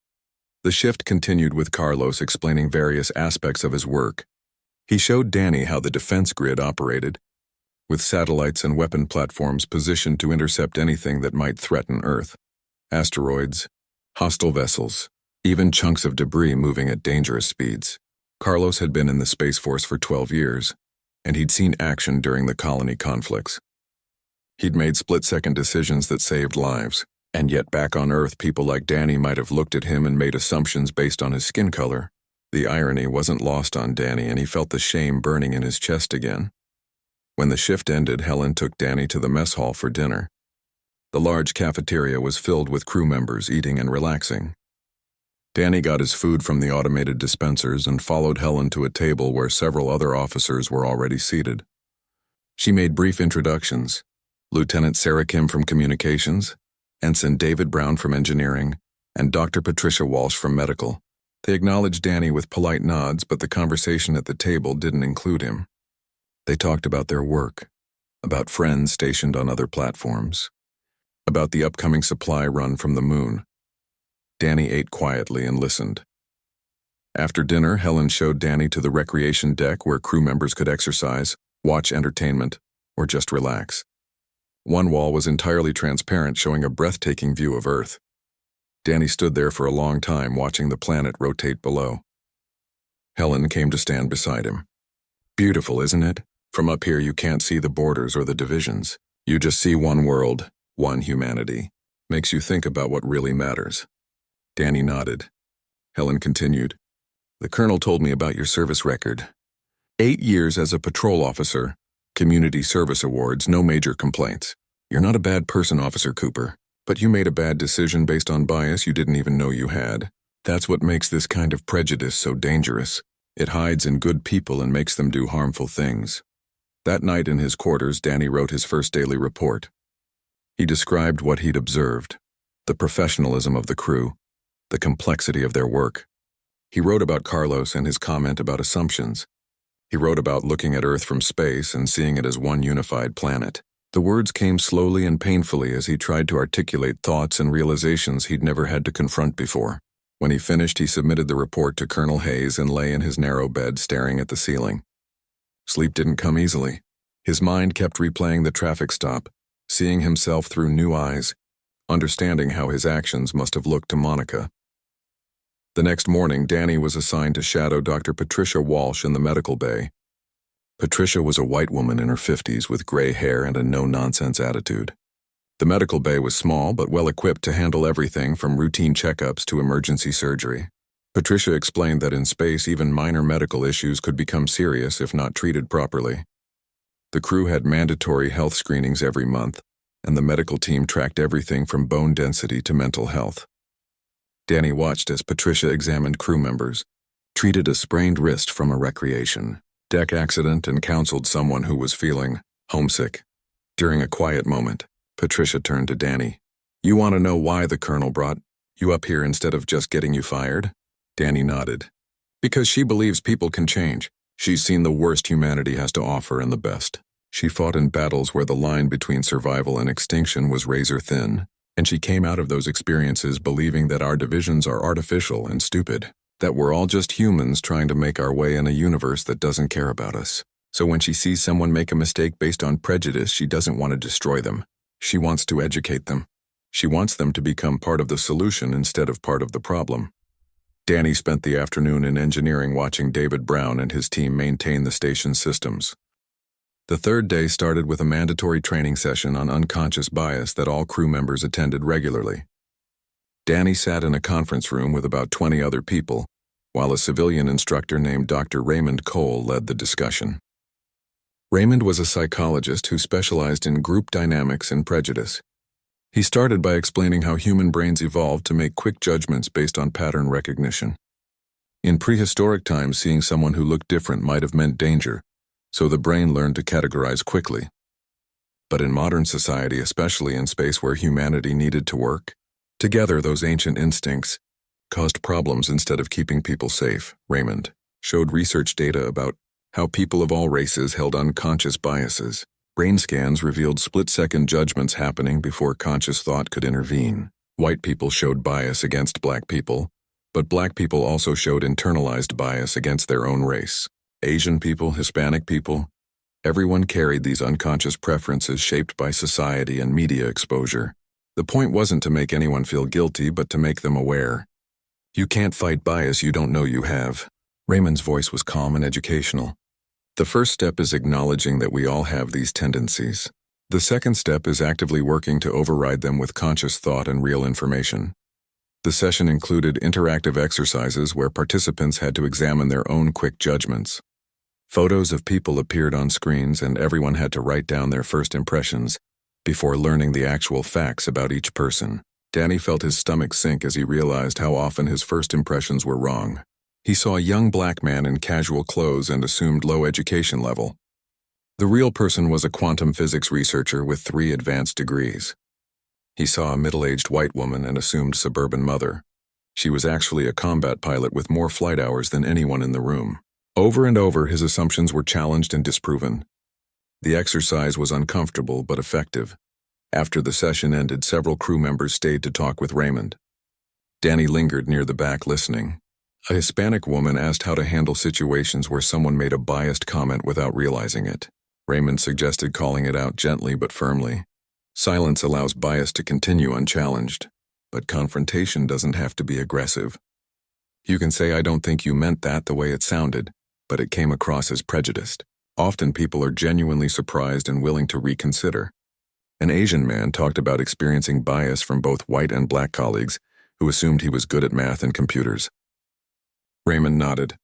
The shift continued with Carlos explaining various aspects of his work. He showed Danny how the defense grid operated, with satellites and weapon platforms positioned to intercept anything that might threaten Earth. Asteroids, hostile vessels, even chunks of debris moving at dangerous speeds. Carlos had been in the Space Force for 12 years, and he'd seen action during the colony conflicts. He'd made split-second decisions that saved lives, and yet back on Earth, people like Danny might have looked at him and made assumptions based on his skin color. The irony wasn't lost on Danny, and he felt the shame burning in his chest again. When the shift ended, Helen took Danny to the mess hall for dinner. The large cafeteria was filled with crew members eating and relaxing. Danny got his food from the automated dispensers and followed Helen to a table where several other officers were already seated. She made brief introductions. Lieutenant Sarah Kim from Communications, Ensign David Brown from Engineering, and Dr. Patricia Walsh from Medical. They acknowledged Danny with polite nods, but the conversation at the table didn't include him. They talked about their work, about friends stationed on other platforms, about the upcoming supply run from the moon. Danny ate quietly and listened. After dinner, Helen showed Danny to the recreation deck where crew members could exercise, watch entertainment, or just relax. One wall was entirely transparent, showing a breathtaking view of Earth. Danny stood there for a long time, watching the planet rotate below. Helen came to stand beside him. "Beautiful, isn't it? From up here you can't see the borders or the divisions. You just see one world, one humanity. Makes you think about what really matters." Danny nodded. Helen continued. "The colonel told me about your service record. 8 years as a patrol officer, community service awards, no major complaints. You're not a bad person, Officer Cooper, but you made a bad decision based on bias you didn't even know you had. That's what makes this kind of prejudice so dangerous. It hides in good people and makes them do harmful things." That night in his quarters, Danny wrote his first daily report. He described what he'd observed, the professionalism of the crew, the complexity of their work. He wrote about Carlos and his comment about assumptions. He wrote about looking at Earth from space and seeing it as one unified planet. The words came slowly and painfully as he tried to articulate thoughts and realizations he'd never had to confront before. When he finished, he submitted the report to Colonel Hayes and lay in his narrow bed staring at the ceiling. Sleep didn't come easily. His mind kept replaying the traffic stop, seeing himself through new eyes, understanding how his actions must have looked to Monica. The next morning, Danny was assigned to shadow Dr. Patricia Walsh in the medical bay. Patricia was a white woman in her 50s with gray hair and a no-nonsense attitude. The medical bay was small but well-equipped to handle everything from routine checkups to emergency surgery. Patricia explained that in space, even minor medical issues could become serious if not treated properly. The crew had mandatory health screenings every month, and the medical team tracked everything from bone density to mental health. Danny watched as Patricia examined crew members, treated a sprained wrist from a recreation deck accident, and counseled someone who was feeling homesick. During a quiet moment, Patricia turned to Danny. "You want to know why the colonel brought you up here instead of just getting you fired?" Danny nodded. "Because she believes people can change. She's seen the worst humanity has to offer and the best. She fought in battles where the line between survival and extinction was razor thin, and she came out of those experiences believing that our divisions are artificial and stupid, that we're all just humans trying to make our way in a universe that doesn't care about us. So when she sees someone make a mistake based on prejudice, she doesn't want to destroy them. She wants to educate them. She wants them to become part of the solution instead of part of the problem." Danny spent the afternoon in engineering watching David Brown and his team maintain the station's systems. The third day started with a mandatory training session on unconscious bias that all crew members attended regularly. Danny sat in a conference room with about 20 other people, while a civilian instructor named Dr. Raymond Cole led the discussion. Raymond was a psychologist who specialized in group dynamics and prejudice. He started by explaining how human brains evolved to make quick judgments based on pattern recognition. In prehistoric times, seeing someone who looked different might have meant danger, so the brain learned to categorize quickly. But in modern society, especially in space where humanity needed to work together, those ancient instincts caused problems instead of keeping people safe. Raymond showed research data about how people of all races held unconscious biases. Brain scans revealed split-second judgments happening before conscious thought could intervene. White people showed bias against black people, but black people also showed internalized bias against their own race. Asian people, Hispanic people, everyone carried these unconscious preferences shaped by society and media exposure. The point wasn't to make anyone feel guilty, but to make them aware. "You can't fight bias you don't know you have." Raymond's voice was calm and educational. "The first step is acknowledging that we all have these tendencies. The second step is actively working to override them with conscious thought and real information." The session included interactive exercises where participants had to examine their own quick judgments. Photos of people appeared on screens, and everyone had to write down their first impressions before learning the actual facts about each person. Danny felt his stomach sink as he realized how often his first impressions were wrong. He saw a young black man in casual clothes and assumed low education level. The real person was a quantum physics researcher with 3 advanced degrees. He saw a middle-aged white woman and assumed suburban mother. She was actually a combat pilot with more flight hours than anyone in the room. Over and over, his assumptions were challenged and disproven. The exercise was uncomfortable but effective. After the session ended, several crew members stayed to talk with Raymond. Danny lingered near the back listening. A Hispanic woman asked how to handle situations where someone made a biased comment without realizing it. Raymond suggested calling it out gently but firmly. Silence allows bias to continue unchallenged, but confrontation doesn't have to be aggressive. You can say, "I don't think you meant that the way it sounded," but it came across as prejudiced. Often people are genuinely surprised and willing to reconsider. An Asian man talked about experiencing bias from both white and black colleagues who assumed he was good at math and computers. Raymond nodded.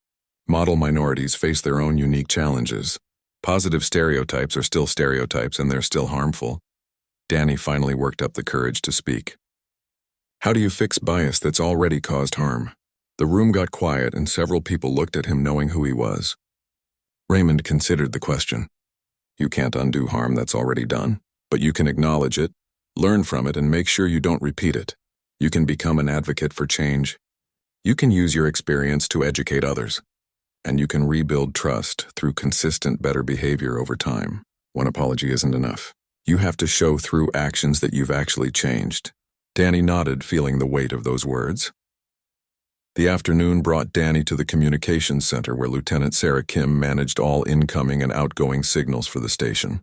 Model minorities face their own unique challenges. Positive stereotypes are still stereotypes, and they're still harmful. Danny finally worked up the courage to speak. "How do you fix bias that's already caused harm?" The room got quiet, and several people looked at him knowing who he was. Raymond considered the question. "You can't undo harm that's already done, but you can acknowledge it, learn from it, and make sure you don't repeat it. You can become an advocate for change. You can use your experience to educate others. And you can rebuild trust through consistent, better behavior over time. One apology isn't enough. You have to show through actions that you've actually changed." Danny nodded, feeling the weight of those words. The afternoon brought Danny to the communications center where Lieutenant Sarah Kim managed all incoming and outgoing signals for the station.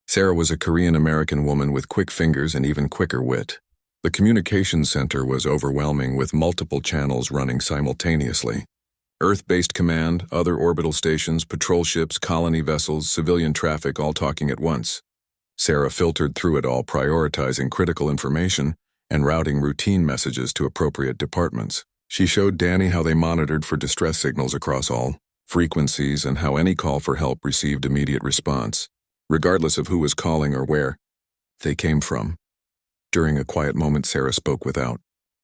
Sarah was a Korean-American woman with quick fingers and even quicker wit. The communications center was overwhelming, with multiple channels running simultaneously. Earth-based command, other orbital stations, patrol ships, colony vessels, civilian traffic, all talking at once. Sarah filtered through it all, prioritizing critical information and routing routine messages to appropriate departments. She showed Danny how they monitored for distress signals across all frequencies and how any call for help received immediate response, regardless of who was calling or where. they came from. During a quiet moment, Sarah spoke without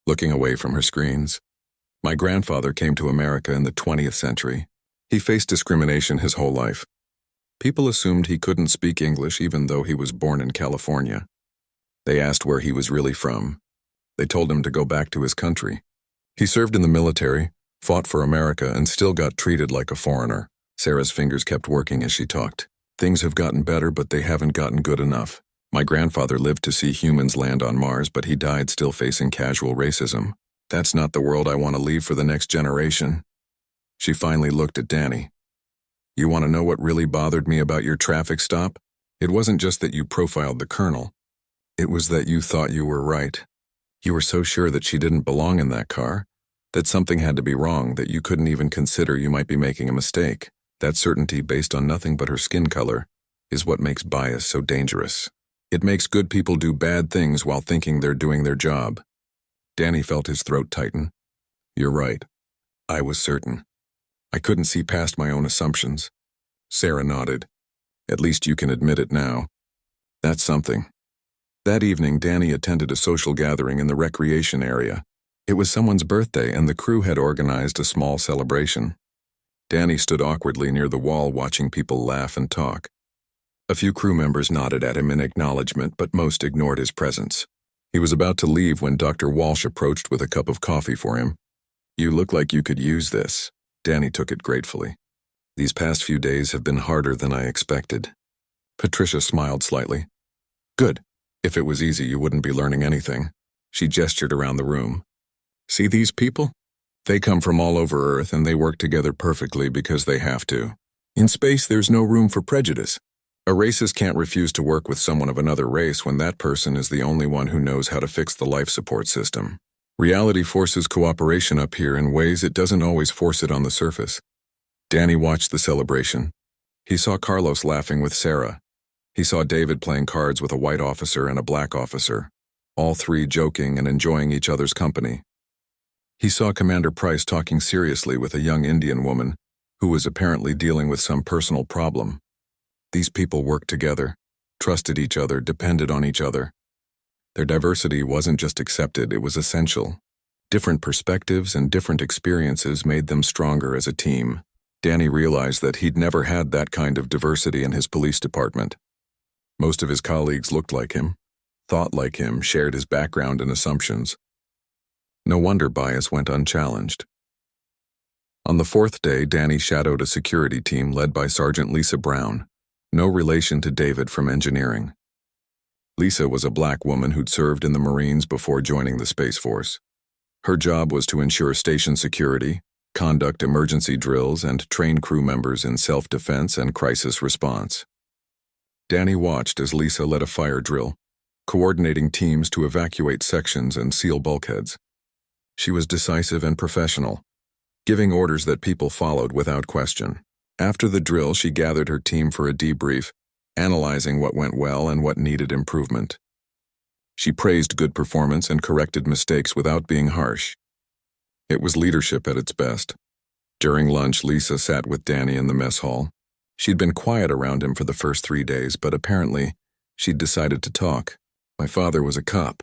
looking away from her screens. My grandfather came to America in the 20th century. He faced discrimination his whole life. People assumed he couldn't speak English even though he was born in California. They asked where he was really from. They told him to go back to his country. He served in the military, fought for America, and still got treated like a foreigner. Sarah's fingers kept working as she talked. Things have gotten better, but they haven't gotten good enough. My grandfather lived to see humans land on Mars, but he died still facing casual racism. That's not the world I want to leave for the next generation. She finally looked at Danny. You want to know what really bothered me about your traffic stop? It wasn't just that you profiled the colonel. It was that you thought you were right. You were so sure that she didn't belong in that car, that something had to be wrong, that you couldn't even consider you might be making a mistake. That certainty, based on nothing but her skin color, is what makes bias so dangerous. It makes good people do bad things while thinking they're doing their job. Danny felt his throat tighten. You're right. I was certain. I couldn't see past my own assumptions. Sarah nodded. At least you can admit it now. That's something. That evening, Danny attended a social gathering in the recreation area. It was someone's birthday, and the crew had organized a small celebration. Danny stood awkwardly near the wall watching people laugh and talk. A few crew members nodded at him in acknowledgement, but most ignored his presence. He was about to leave when Dr. Walsh approached with a cup of coffee for him. You look like you could use this. Danny took it gratefully. These past few days have been harder than I expected. Patricia smiled slightly. Good. If it was easy, you wouldn't be learning anything. She gestured around the room. See these people? They come from all over Earth, and they work together perfectly because they have to. In space, there's no room for prejudice. A racist can't refuse to work with someone of another race when that person is the only one who knows how to fix the life support system. Reality forces cooperation up here in ways it doesn't always force it on the surface. Danny watched the celebration. He saw Carlos laughing with Sarah. He saw David playing cards with a white officer and a black officer, all three joking and enjoying each other's company. He saw Commander Price talking seriously with a young Indian woman who was apparently dealing with some personal problem. These people worked together, trusted each other, depended on each other. Their diversity wasn't just accepted, it was essential. Different perspectives and different experiences made them stronger as a team. Danny realized that he'd never had that kind of diversity in his police department. Most of his colleagues looked like him, thought like him, shared his background and assumptions. No wonder bias went unchallenged. On the fourth day, Danny shadowed a security team led by Sergeant Lisa Brown, no relation to David from engineering. Lisa was a black woman who'd served in the Marines before joining the Space Force. Her job was to ensure station security, conduct emergency drills, and train crew members in self-defense and crisis response. Danny watched as Lisa led a fire drill, coordinating teams to evacuate sections and seal bulkheads. She was decisive and professional, giving orders that people followed without question. After the drill, she gathered her team for a debrief, analyzing what went well and what needed improvement. She praised good performance and corrected mistakes without being harsh. It was leadership at its best. During lunch, Lisa sat with Danny in the mess hall. She'd been quiet around him for the first 3 days, but apparently, she'd decided to talk. My father was a cop.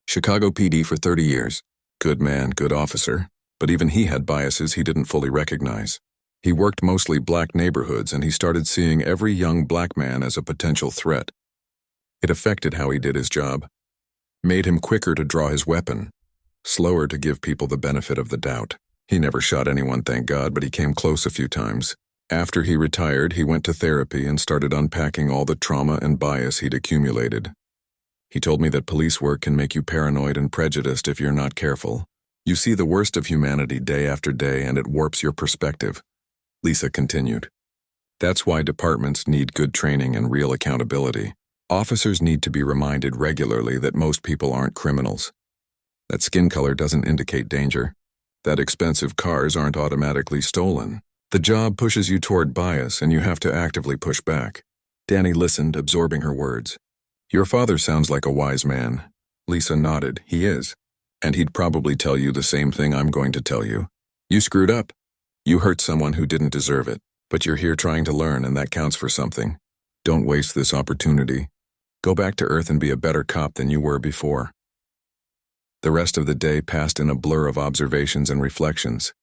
Chicago PD for 30 years. Good man, good officer. But even he had biases he didn't fully recognize. He worked mostly black neighborhoods, and he started seeing every young black man as a potential threat. It affected how he did his job. Made him quicker to draw his weapon, slower to give people the benefit of the doubt. He never shot anyone, thank God, but he came close a few times. After he retired, he went to therapy and started unpacking all the trauma and bias he'd accumulated. He told me that police work can make you paranoid and prejudiced if you're not careful. You see the worst of humanity day after day, and it warps your perspective. Lisa continued. That's why departments need good training and real accountability. Officers need to be reminded regularly that most people aren't criminals. That skin color doesn't indicate danger. That expensive cars aren't automatically stolen. The job pushes you toward bias, and you have to actively push back. Danny listened, absorbing her words. Your father sounds like a wise man. Lisa nodded. He is. And he'd probably tell you the same thing I'm going to tell you. You screwed up. You hurt someone who didn't deserve it. But you're here trying to learn, and that counts for something. Don't waste this opportunity. Go back to Earth and be a better cop than you were before. The rest of the day passed in a blur of observations and reflections.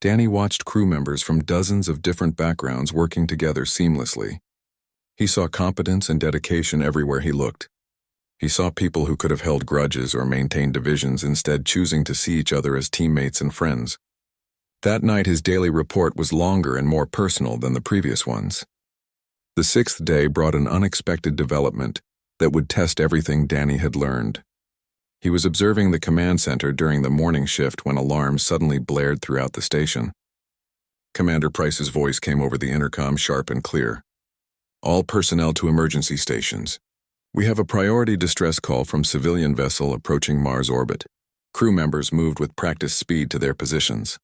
Danny watched crew members from dozens of different backgrounds working together seamlessly. He saw competence and dedication everywhere he looked. He saw people who could have held grudges or maintained divisions, instead choosing to see each other as teammates and friends. That night his daily report was longer and more personal than the previous ones. The sixth day brought an unexpected development that would test everything Danny had learned. He was observing the command center during the morning shift when alarms suddenly blared throughout the station. Commander Price's voice came over the intercom, sharp and clear. All personnel to emergency stations. We have a priority distress call from civilian vessel approaching Mars orbit. Crew members moved with practiced speed to their positions.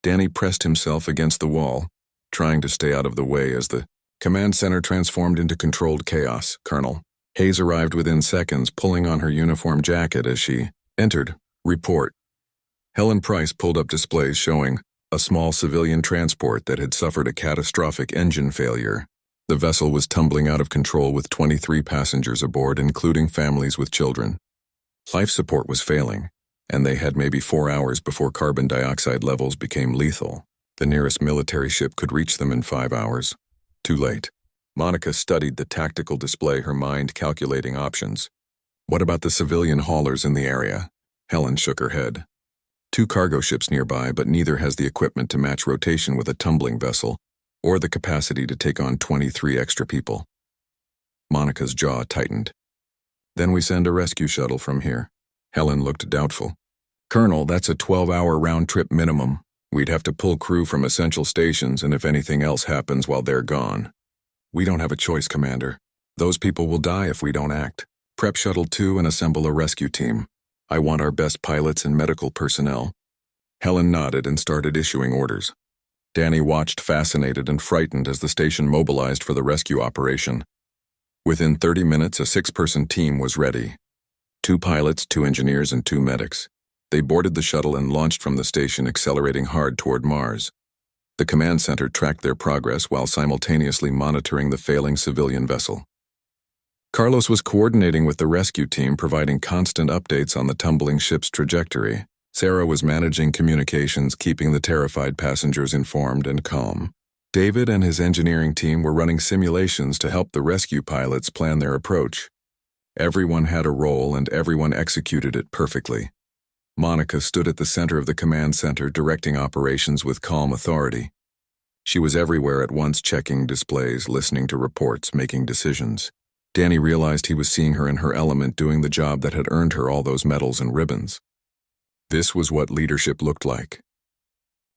Danny pressed himself against the wall, trying to stay out of the way as the command center transformed into controlled chaos. Colonel Hayes arrived within seconds, pulling on her uniform jacket as she entered. Report. Helen Price pulled up displays showing a small civilian transport that had suffered a catastrophic engine failure. The vessel was tumbling out of control with 23 passengers aboard, including families with children. Life support was failing, and they had maybe 4 hours before carbon dioxide levels became lethal. The nearest military ship could reach them in 5 hours. Too late. Monica studied the tactical display, her mind calculating options. What about the civilian haulers in the area? Helen shook her head. 2 cargo ships nearby, but neither has the equipment to match rotation with a tumbling vessel, or the capacity to take on 23 extra people. Monica's jaw tightened. Then we send a rescue shuttle from here. Helen looked doubtful. Colonel, that's a 12-hour round-trip minimum. We'd have to pull crew from essential stations, and if anything else happens while they're gone. We don't have a choice, Commander. Those people will die if we don't act. Prep Shuttle 2 and assemble a rescue team. I want our best pilots and medical personnel. Helen nodded and started issuing orders. Danny watched, fascinated and frightened, as the station mobilized for the rescue operation. Within 30 minutes, a 6-person team was ready. 2 pilots, 2 engineers, and 2 medics. They boarded the shuttle and launched from the station, accelerating hard toward Mars. The command center tracked their progress while simultaneously monitoring the failing civilian vessel. Carlos was coordinating with the rescue team, providing constant updates on the tumbling ship's trajectory. Sarah was managing communications, keeping the terrified passengers informed and calm. David and his engineering team were running simulations to help the rescue pilots plan their approach. Everyone had a role and everyone executed it perfectly. Monica stood at the center of the command center, directing operations with calm authority. She was everywhere at once, checking displays, listening to reports, making decisions. Danny realized he was seeing her in her element, doing the job that had earned her all those medals and ribbons. This was what leadership looked like.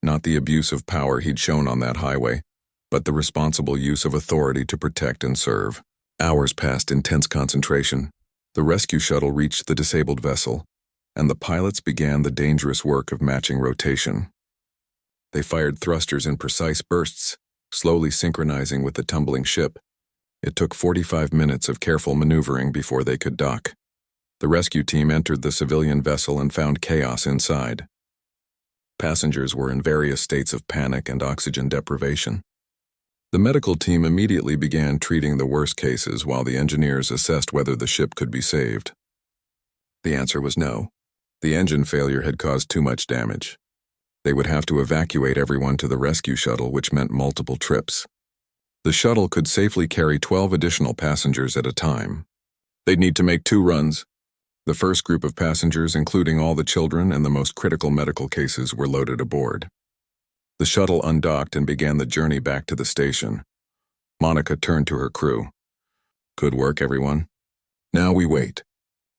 Not the abuse of power he'd shown on that highway, but the responsible use of authority to protect and serve. Hours passed in tense concentration. The rescue shuttle reached the disabled vessel, and the pilots began the dangerous work of matching rotation. They fired thrusters in precise bursts, slowly synchronizing with the tumbling ship. It took 45 minutes of careful maneuvering before they could dock. The rescue team entered the civilian vessel and found chaos inside. Passengers were in various states of panic and oxygen deprivation. The medical team immediately began treating the worst cases while the engineers assessed whether the ship could be saved. The answer was no. The engine failure had caused too much damage. They would have to evacuate everyone to the rescue shuttle, which meant multiple trips. The shuttle could safely carry 12 additional passengers at a time. They'd need to make 2 runs. The first group of passengers, including all the children and the most critical medical cases, were loaded aboard. The shuttle undocked and began the journey back to the station. Monica turned to her crew. Good work, everyone. Now we wait.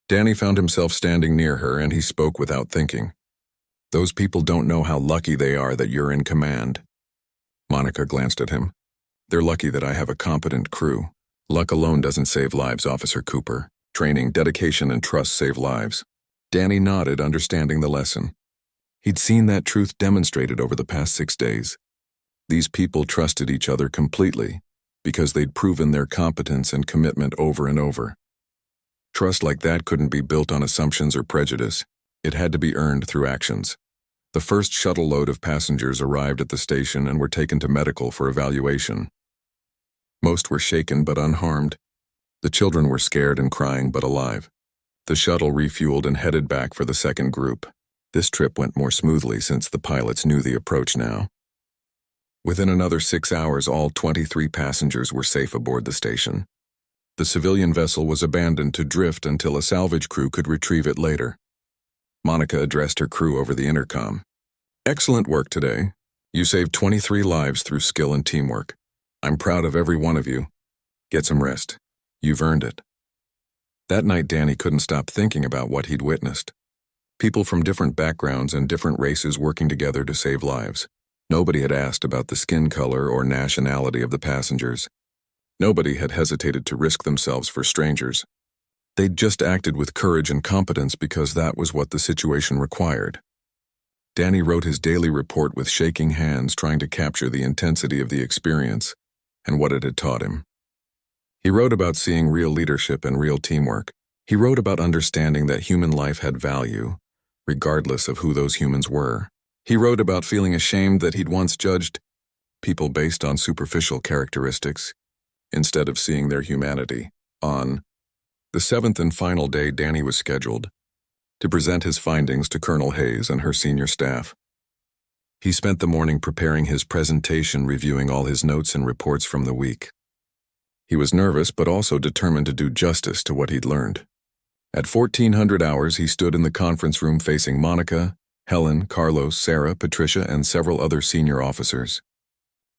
Danny found himself standing near her, and he spoke without thinking. Those people don't know how lucky they are that you're in command. Monica glanced at him. They're lucky that I have a competent crew. Luck alone doesn't save lives, Officer Cooper. Training, dedication, and trust save lives. Danny nodded, understanding the lesson. He'd seen that truth demonstrated over the past 6 days. These people trusted each other completely because they'd proven their competence and commitment over and over. Trust like that couldn't be built on assumptions or prejudice. It had to be earned through actions. The first shuttle load of passengers arrived at the station and were taken to medical for evaluation. Most were shaken but unharmed. The children were scared and crying but alive. The shuttle refueled and headed back for the second group. This trip went more smoothly since the pilots knew the approach now. Within another 6 hours, all 23 passengers were safe aboard the station. The civilian vessel was abandoned to drift until a salvage crew could retrieve it later. Monica addressed her crew over the intercom. "Excellent work today. You saved 23 lives through skill and teamwork. I'm proud of every one of you. Get some rest. You've earned it." That night, Danny couldn't stop thinking about what he'd witnessed. People from different backgrounds and different races working together to save lives. Nobody had asked about the skin color or nationality of the passengers. Nobody had hesitated to risk themselves for strangers. They'd just acted with courage and competence because that was what the situation required. Danny wrote his daily report with shaking hands, trying to capture the intensity of the experience and what it had taught him. He wrote about seeing real leadership and real teamwork. He wrote about understanding that human life had value, regardless of who those humans were. He wrote about feeling ashamed that he'd once judged people based on superficial characteristics, instead of seeing their humanity. On the seventh and final day, Danny was scheduled to present his findings to Colonel Hayes and her senior staff. He spent the morning preparing his presentation, reviewing all his notes and reports from the week. He was nervous, but also determined to do justice to what he'd learned. At 1400 hours, he stood in the conference room facing Monica, Helen, Carlos, Sarah, Patricia, and several other senior officers.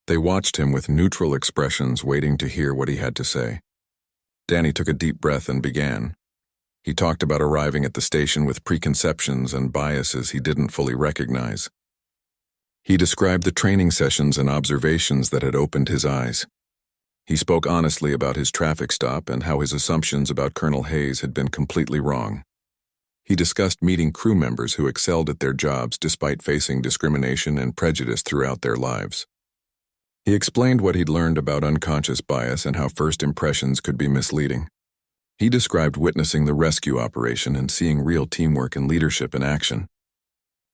They watched him with neutral expressions, waiting to hear what he had to say. Danny took a deep breath and began. He talked about arriving at the station with preconceptions and biases he didn't fully recognize. He described the training sessions and observations that had opened his eyes. He spoke honestly about his traffic stop and how his assumptions about Colonel Hayes had been completely wrong. He discussed meeting crew members who excelled at their jobs despite facing discrimination and prejudice throughout their lives. He explained what he'd learned about unconscious bias and how first impressions could be misleading. He described witnessing the rescue operation and seeing real teamwork and leadership in action.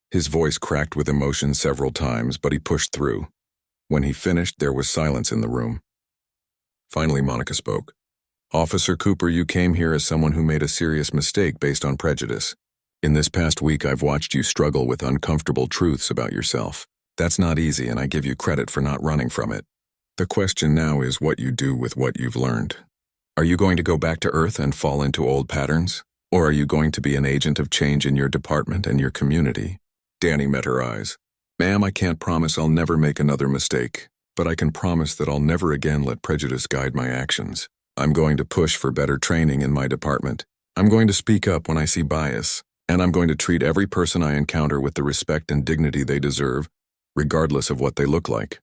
His voice cracked with emotion several times, but he pushed through. When he finished, there was silence in the room. Finally, Monica spoke. "Officer Cooper, you came here as someone who made a serious mistake based on prejudice. In this past week, I've watched you struggle with uncomfortable truths about yourself. That's not easy, and I give you credit for not running from it. The question now is what you do with what you've learned. Are you going to go back to Earth and fall into old patterns? Or are you going to be an agent of change in your department and your community?" Danny met her eyes. "Ma'am, I can't promise I'll never make another mistake, but I can promise that I'll never again let prejudice guide my actions. I'm going to push for better training in my department. I'm going to speak up when I see bias, and I'm going to treat every person I encounter with the respect and dignity they deserve, regardless of what they look like."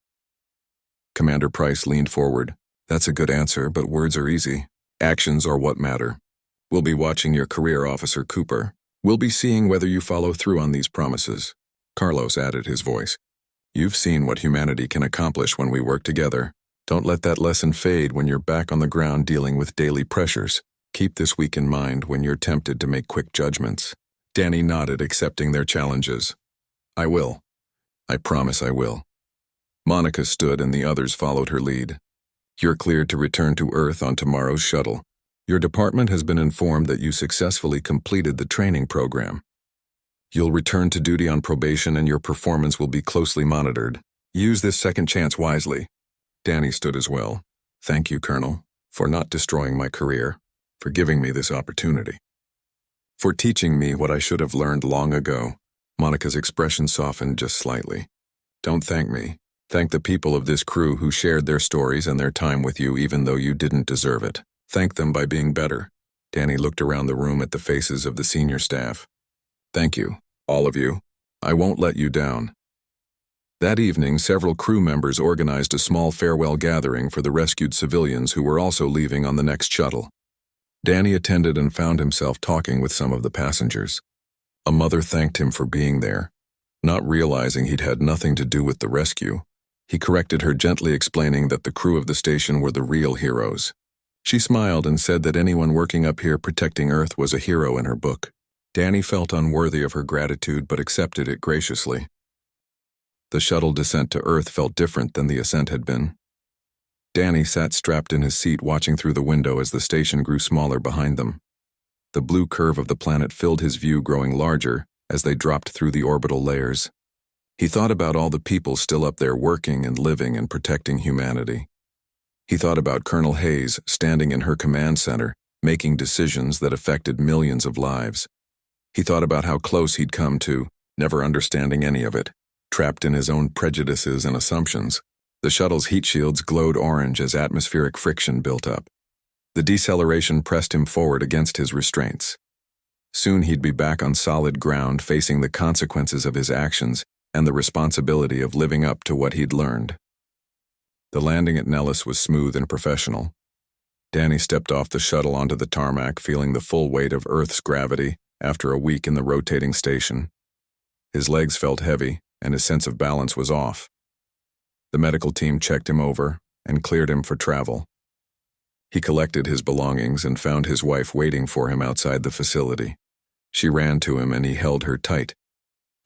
Commander Price leaned forward. "That's a good answer, but words are easy. Actions are what matter. We'll be watching your career, Officer Cooper. We'll be seeing whether you follow through on these promises." Carlos added his voice. "You've seen what humanity can accomplish when we work together. Don't let that lesson fade when you're back on the ground dealing with daily pressures. Keep this week in mind when you're tempted to make quick judgments." Danny nodded, accepting their challenges. "I will. I promise I will." Monica stood and the others followed her lead. "You're cleared to return to Earth on tomorrow's shuttle. Your department has been informed that you successfully completed the training program. You'll return to duty on probation and your performance will be closely monitored. Use this second chance wisely." Danny stood as well. "Thank you, Colonel, for not destroying my career, for giving me this opportunity, for teaching me what I should have learned long ago." Monica's expression softened just slightly. "Don't thank me. Thank the people of this crew who shared their stories and their time with you even though you didn't deserve it. Thank them by being better." Danny looked around the room at the faces of the senior staff. "Thank you, all of you. I won't let you down." That evening, several crew members organized a small farewell gathering for the rescued civilians who were also leaving on the next shuttle. Danny attended and found himself talking with some of the passengers. A mother thanked him for being there. Not realizing he'd had nothing to do with the rescue, he corrected her, gently explaining that the crew of the station were the real heroes. She smiled and said that anyone working up here protecting Earth was a hero in her book. Danny felt unworthy of her gratitude but accepted it graciously. The shuttle descent to Earth felt different than the ascent had been. Danny sat strapped in his seat watching through the window as the station grew smaller behind them. The blue curve of the planet filled his view, growing larger as they dropped through the orbital layers. He thought about all the people still up there working and living and protecting humanity. He thought about Colonel Hayes standing in her command center, making decisions that affected millions of lives. He thought about how close he'd come to never understanding any of it, trapped in his own prejudices and assumptions. The shuttle's heat shields glowed orange as atmospheric friction built up. The deceleration pressed him forward against his restraints. Soon he'd be back on solid ground, facing the consequences of his actions and the responsibility of living up to what he'd learned. The landing at Nellis was smooth and professional. Danny stepped off the shuttle onto the tarmac, feeling the full weight of Earth's gravity after a week in the rotating station. His legs felt heavy, and his sense of balance was off. The medical team checked him over and cleared him for travel. He collected his belongings and found his wife waiting for him outside the facility. She ran to him and he held her tight,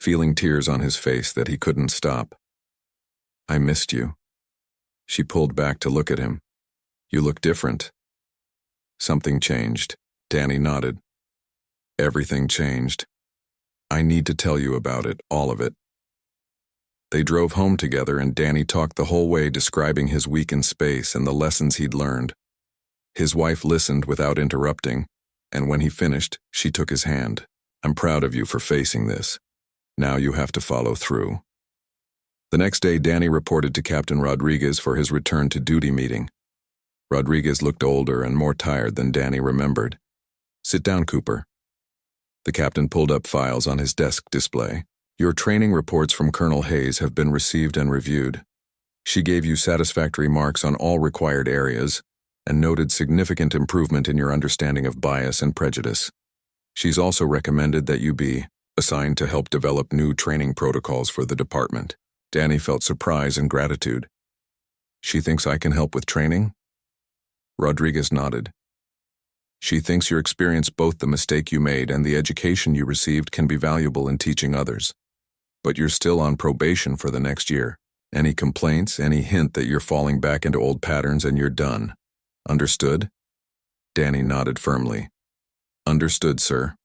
feeling tears on his face that he couldn't stop. "I missed you." She pulled back to look at him. "You look different." "Something changed." Danny nodded. "Everything changed. I need to tell you about it, all of it." They drove home together and Danny talked the whole way, describing his week in space and the lessons he'd learned. His wife listened without interrupting, and when he finished, she took his hand. "I'm proud of you for facing this. Now you have to follow through." The next day, Danny reported to Captain Rodriguez for his return to duty meeting. Rodriguez looked older and more tired than Danny remembered. "Sit down, Cooper." The captain pulled up files on his desk display. "Your training reports from Colonel Hayes have been received and reviewed. She gave you satisfactory marks on all required areas and noted significant improvement in your understanding of bias and prejudice. She's also recommended that you be assigned to help develop new training protocols for the department." Danny felt surprise and gratitude. "She thinks I can help with training?" Rodriguez nodded. "She thinks your experience, both the mistake you made and the education you received, can be valuable in teaching others. But you're still on probation for the next year. Any complaints, any hint that you're falling back into old patterns, and you're done. Understood?" Danny nodded firmly. "Understood, sir."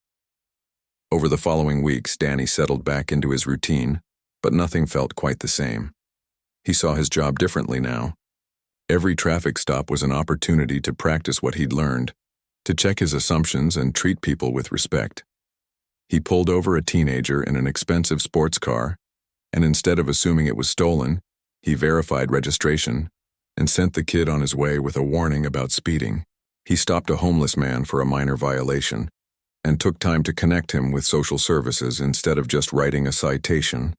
Over the following weeks, Danny settled back into his routine, but nothing felt quite the same. He saw his job differently now. Every traffic stop was an opportunity to practice what he'd learned, to check his assumptions and treat people with respect. He pulled over a teenager in an expensive sports car, and instead of assuming it was stolen, he verified registration and sent the kid on his way with a warning about speeding. He stopped a homeless man for a minor violation and took time to connect him with social services instead of just writing a citation.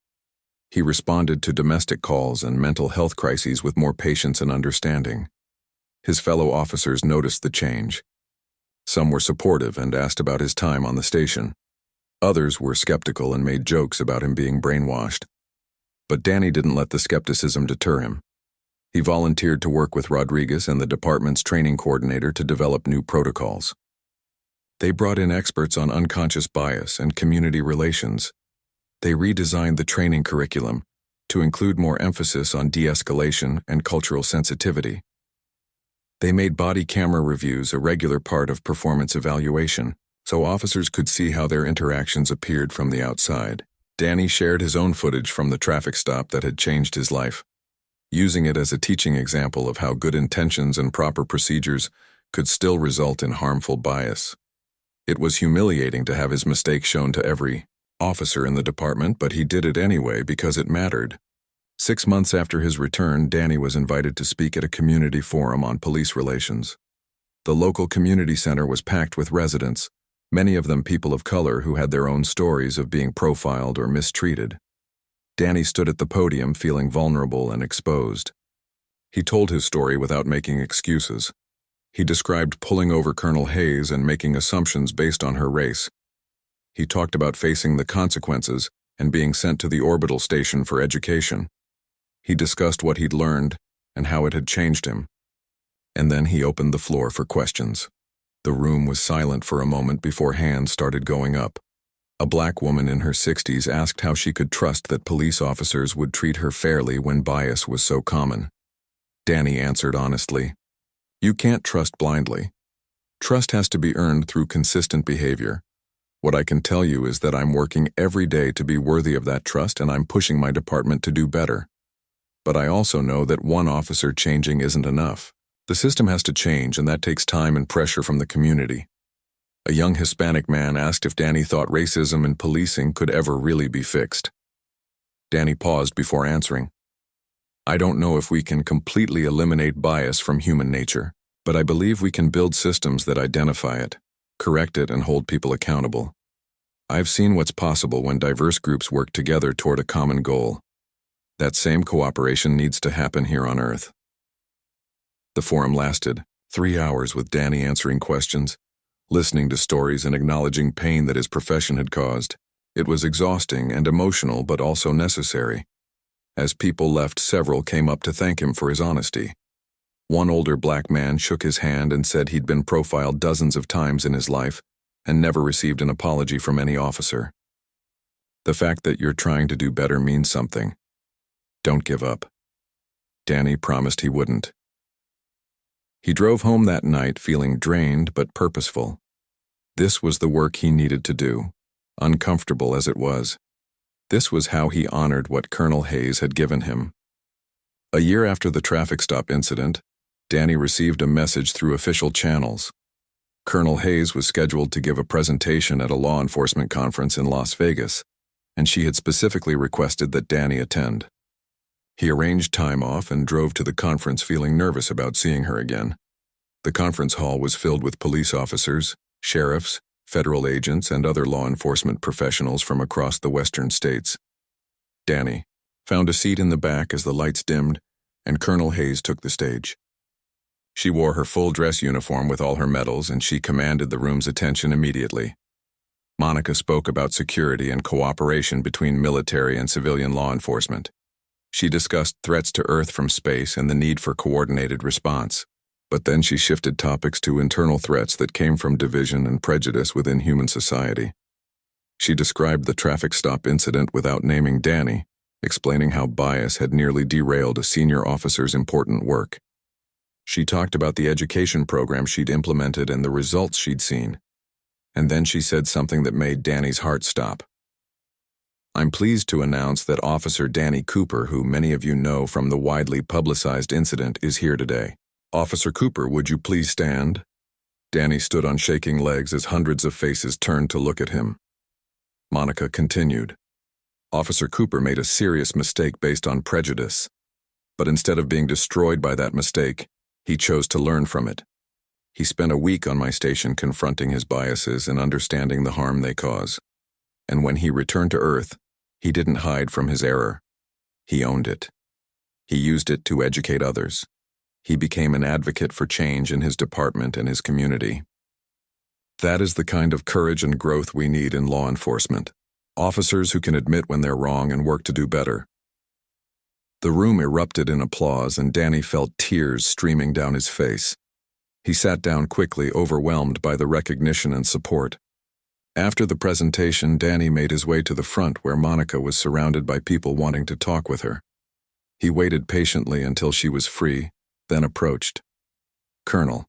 He responded to domestic calls and mental health crises with more patience and understanding. His fellow officers noticed the change. Some were supportive and asked about his time on the station. Others were skeptical and made jokes about him being brainwashed. But Danny didn't let the skepticism deter him. He volunteered to work with Rodriguez and the department's training coordinator to develop new protocols. They brought in experts on unconscious bias and community relations. They redesigned the training curriculum to include more emphasis on de-escalation and cultural sensitivity. They made body camera reviews a regular part of performance evaluation, so officers could see how their interactions appeared from the outside. Danny shared his own footage from the traffic stop that had changed his life, using it as a teaching example of how good intentions and proper procedures could still result in harmful bias. It was humiliating to have his mistake shown to every officer in the department, but he did it anyway because it mattered. 6 months after his return, Danny was invited to speak at a community forum on police relations. The local community center was packed with residents, many of them people of color who had their own stories of being profiled or mistreated. Danny stood at the podium feeling vulnerable and exposed. He told his story without making excuses. He described pulling over Colonel Hayes and making assumptions based on her race. He talked about facing the consequences and being sent to the orbital station for education. He discussed what he'd learned and how it had changed him. And then he opened the floor for questions. The room was silent for a moment before hands started going up. A black woman in her 60s asked how she could trust that police officers would treat her fairly when bias was so common. Danny answered honestly. You can't trust blindly. Trust has to be earned through consistent behavior. What I can tell you is that I'm working every day to be worthy of that trust, and I'm pushing my department to do better. But I also know that one officer changing isn't enough. The system has to change, and that takes time and pressure from the community. A young Hispanic man asked if Danny thought racism in policing could ever really be fixed. Danny paused before answering. I don't know if we can completely eliminate bias from human nature, but I believe we can build systems that identify it, correct it, and hold people accountable. I've seen what's possible when diverse groups work together toward a common goal. That same cooperation needs to happen here on Earth. The forum lasted 3 hours with Danny answering questions, listening to stories, and acknowledging pain that his profession had caused. It was exhausting and emotional, but also necessary. As people left, several came up to thank him for his honesty. One older black man shook his hand and said he'd been profiled dozens of times in his life and never received an apology from any officer. The fact that you're trying to do better means something. Don't give up. Danny promised he wouldn't. He drove home that night feeling drained but purposeful. This was the work he needed to do, uncomfortable as it was. This was how he honored what Colonel Hayes had given him. A year after the traffic stop incident, Danny received a message through official channels. Colonel Hayes was scheduled to give a presentation at a law enforcement conference in Las Vegas, and she had specifically requested that Danny attend. He arranged time off and drove to the conference feeling nervous about seeing her again. The conference hall was filled with police officers, sheriffs, federal agents, and other law enforcement professionals from across the western states. Danny found a seat in the back as the lights dimmed, and Colonel Hayes took the stage. She wore her full dress uniform with all her medals, and she commanded the room's attention immediately. Monica spoke about security and cooperation between military and civilian law enforcement. She discussed threats to Earth from space and the need for coordinated response. But then she shifted topics to internal threats that came from division and prejudice within human society. She described the traffic stop incident without naming Danny, explaining how bias had nearly derailed a senior officer's important work. She talked about the education program she'd implemented and the results she'd seen. And then she said something that made Danny's heart stop. I'm pleased to announce that Officer Danny Cooper, who many of you know from the widely publicized incident, is here today. Officer Cooper, would you please stand? Danny stood on shaking legs as hundreds of faces turned to look at him. Monica continued. Officer Cooper made a serious mistake based on prejudice. But instead of being destroyed by that mistake, he chose to learn from it. He spent a week on my station confronting his biases and understanding the harm they cause. And when he returned to Earth, he didn't hide from his error. He owned it. He used it to educate others. He became an advocate for change in his department and his community. That is the kind of courage and growth we need in law enforcement. Officers who can admit when they're wrong and work to do better. The room erupted in applause, and Danny felt tears streaming down his face. He sat down quickly, overwhelmed by the recognition and support. After the presentation, Danny made his way to the front where Monica was surrounded by people wanting to talk with her. He waited patiently until she was free, then approached. Colonel.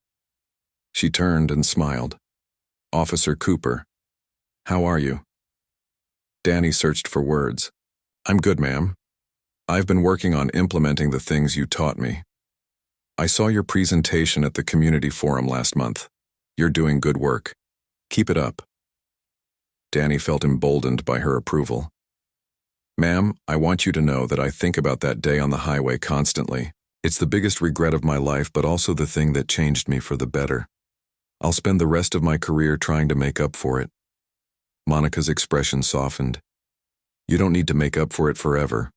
She turned and smiled. Officer Cooper. How are you? Danny searched for words. I'm good, ma'am. I've been working on implementing the things you taught me. I saw your presentation at the community forum last month. You're doing good work. Keep it up. Danny felt emboldened by her approval. Ma'am, I want you to know that I think about that day on the highway constantly. It's the biggest regret of my life, but also the thing that changed me for the better. I'll spend the rest of my career trying to make up for it. Monica's expression softened. You don't need to make up for it forever.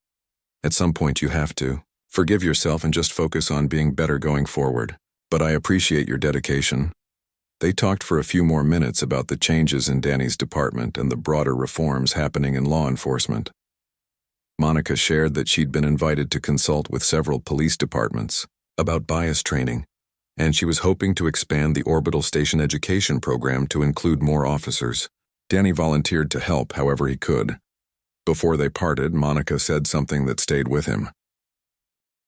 At some point you have to. Forgive yourself and just focus on being better going forward. But I appreciate your dedication. They talked for a few more minutes about the changes in Danny's department and the broader reforms happening in law enforcement. Monica shared that she'd been invited to consult with several police departments about bias training, and she was hoping to expand the orbital station education program to include more officers. Danny volunteered to help however he could. Before they parted, Monica said something that stayed with him.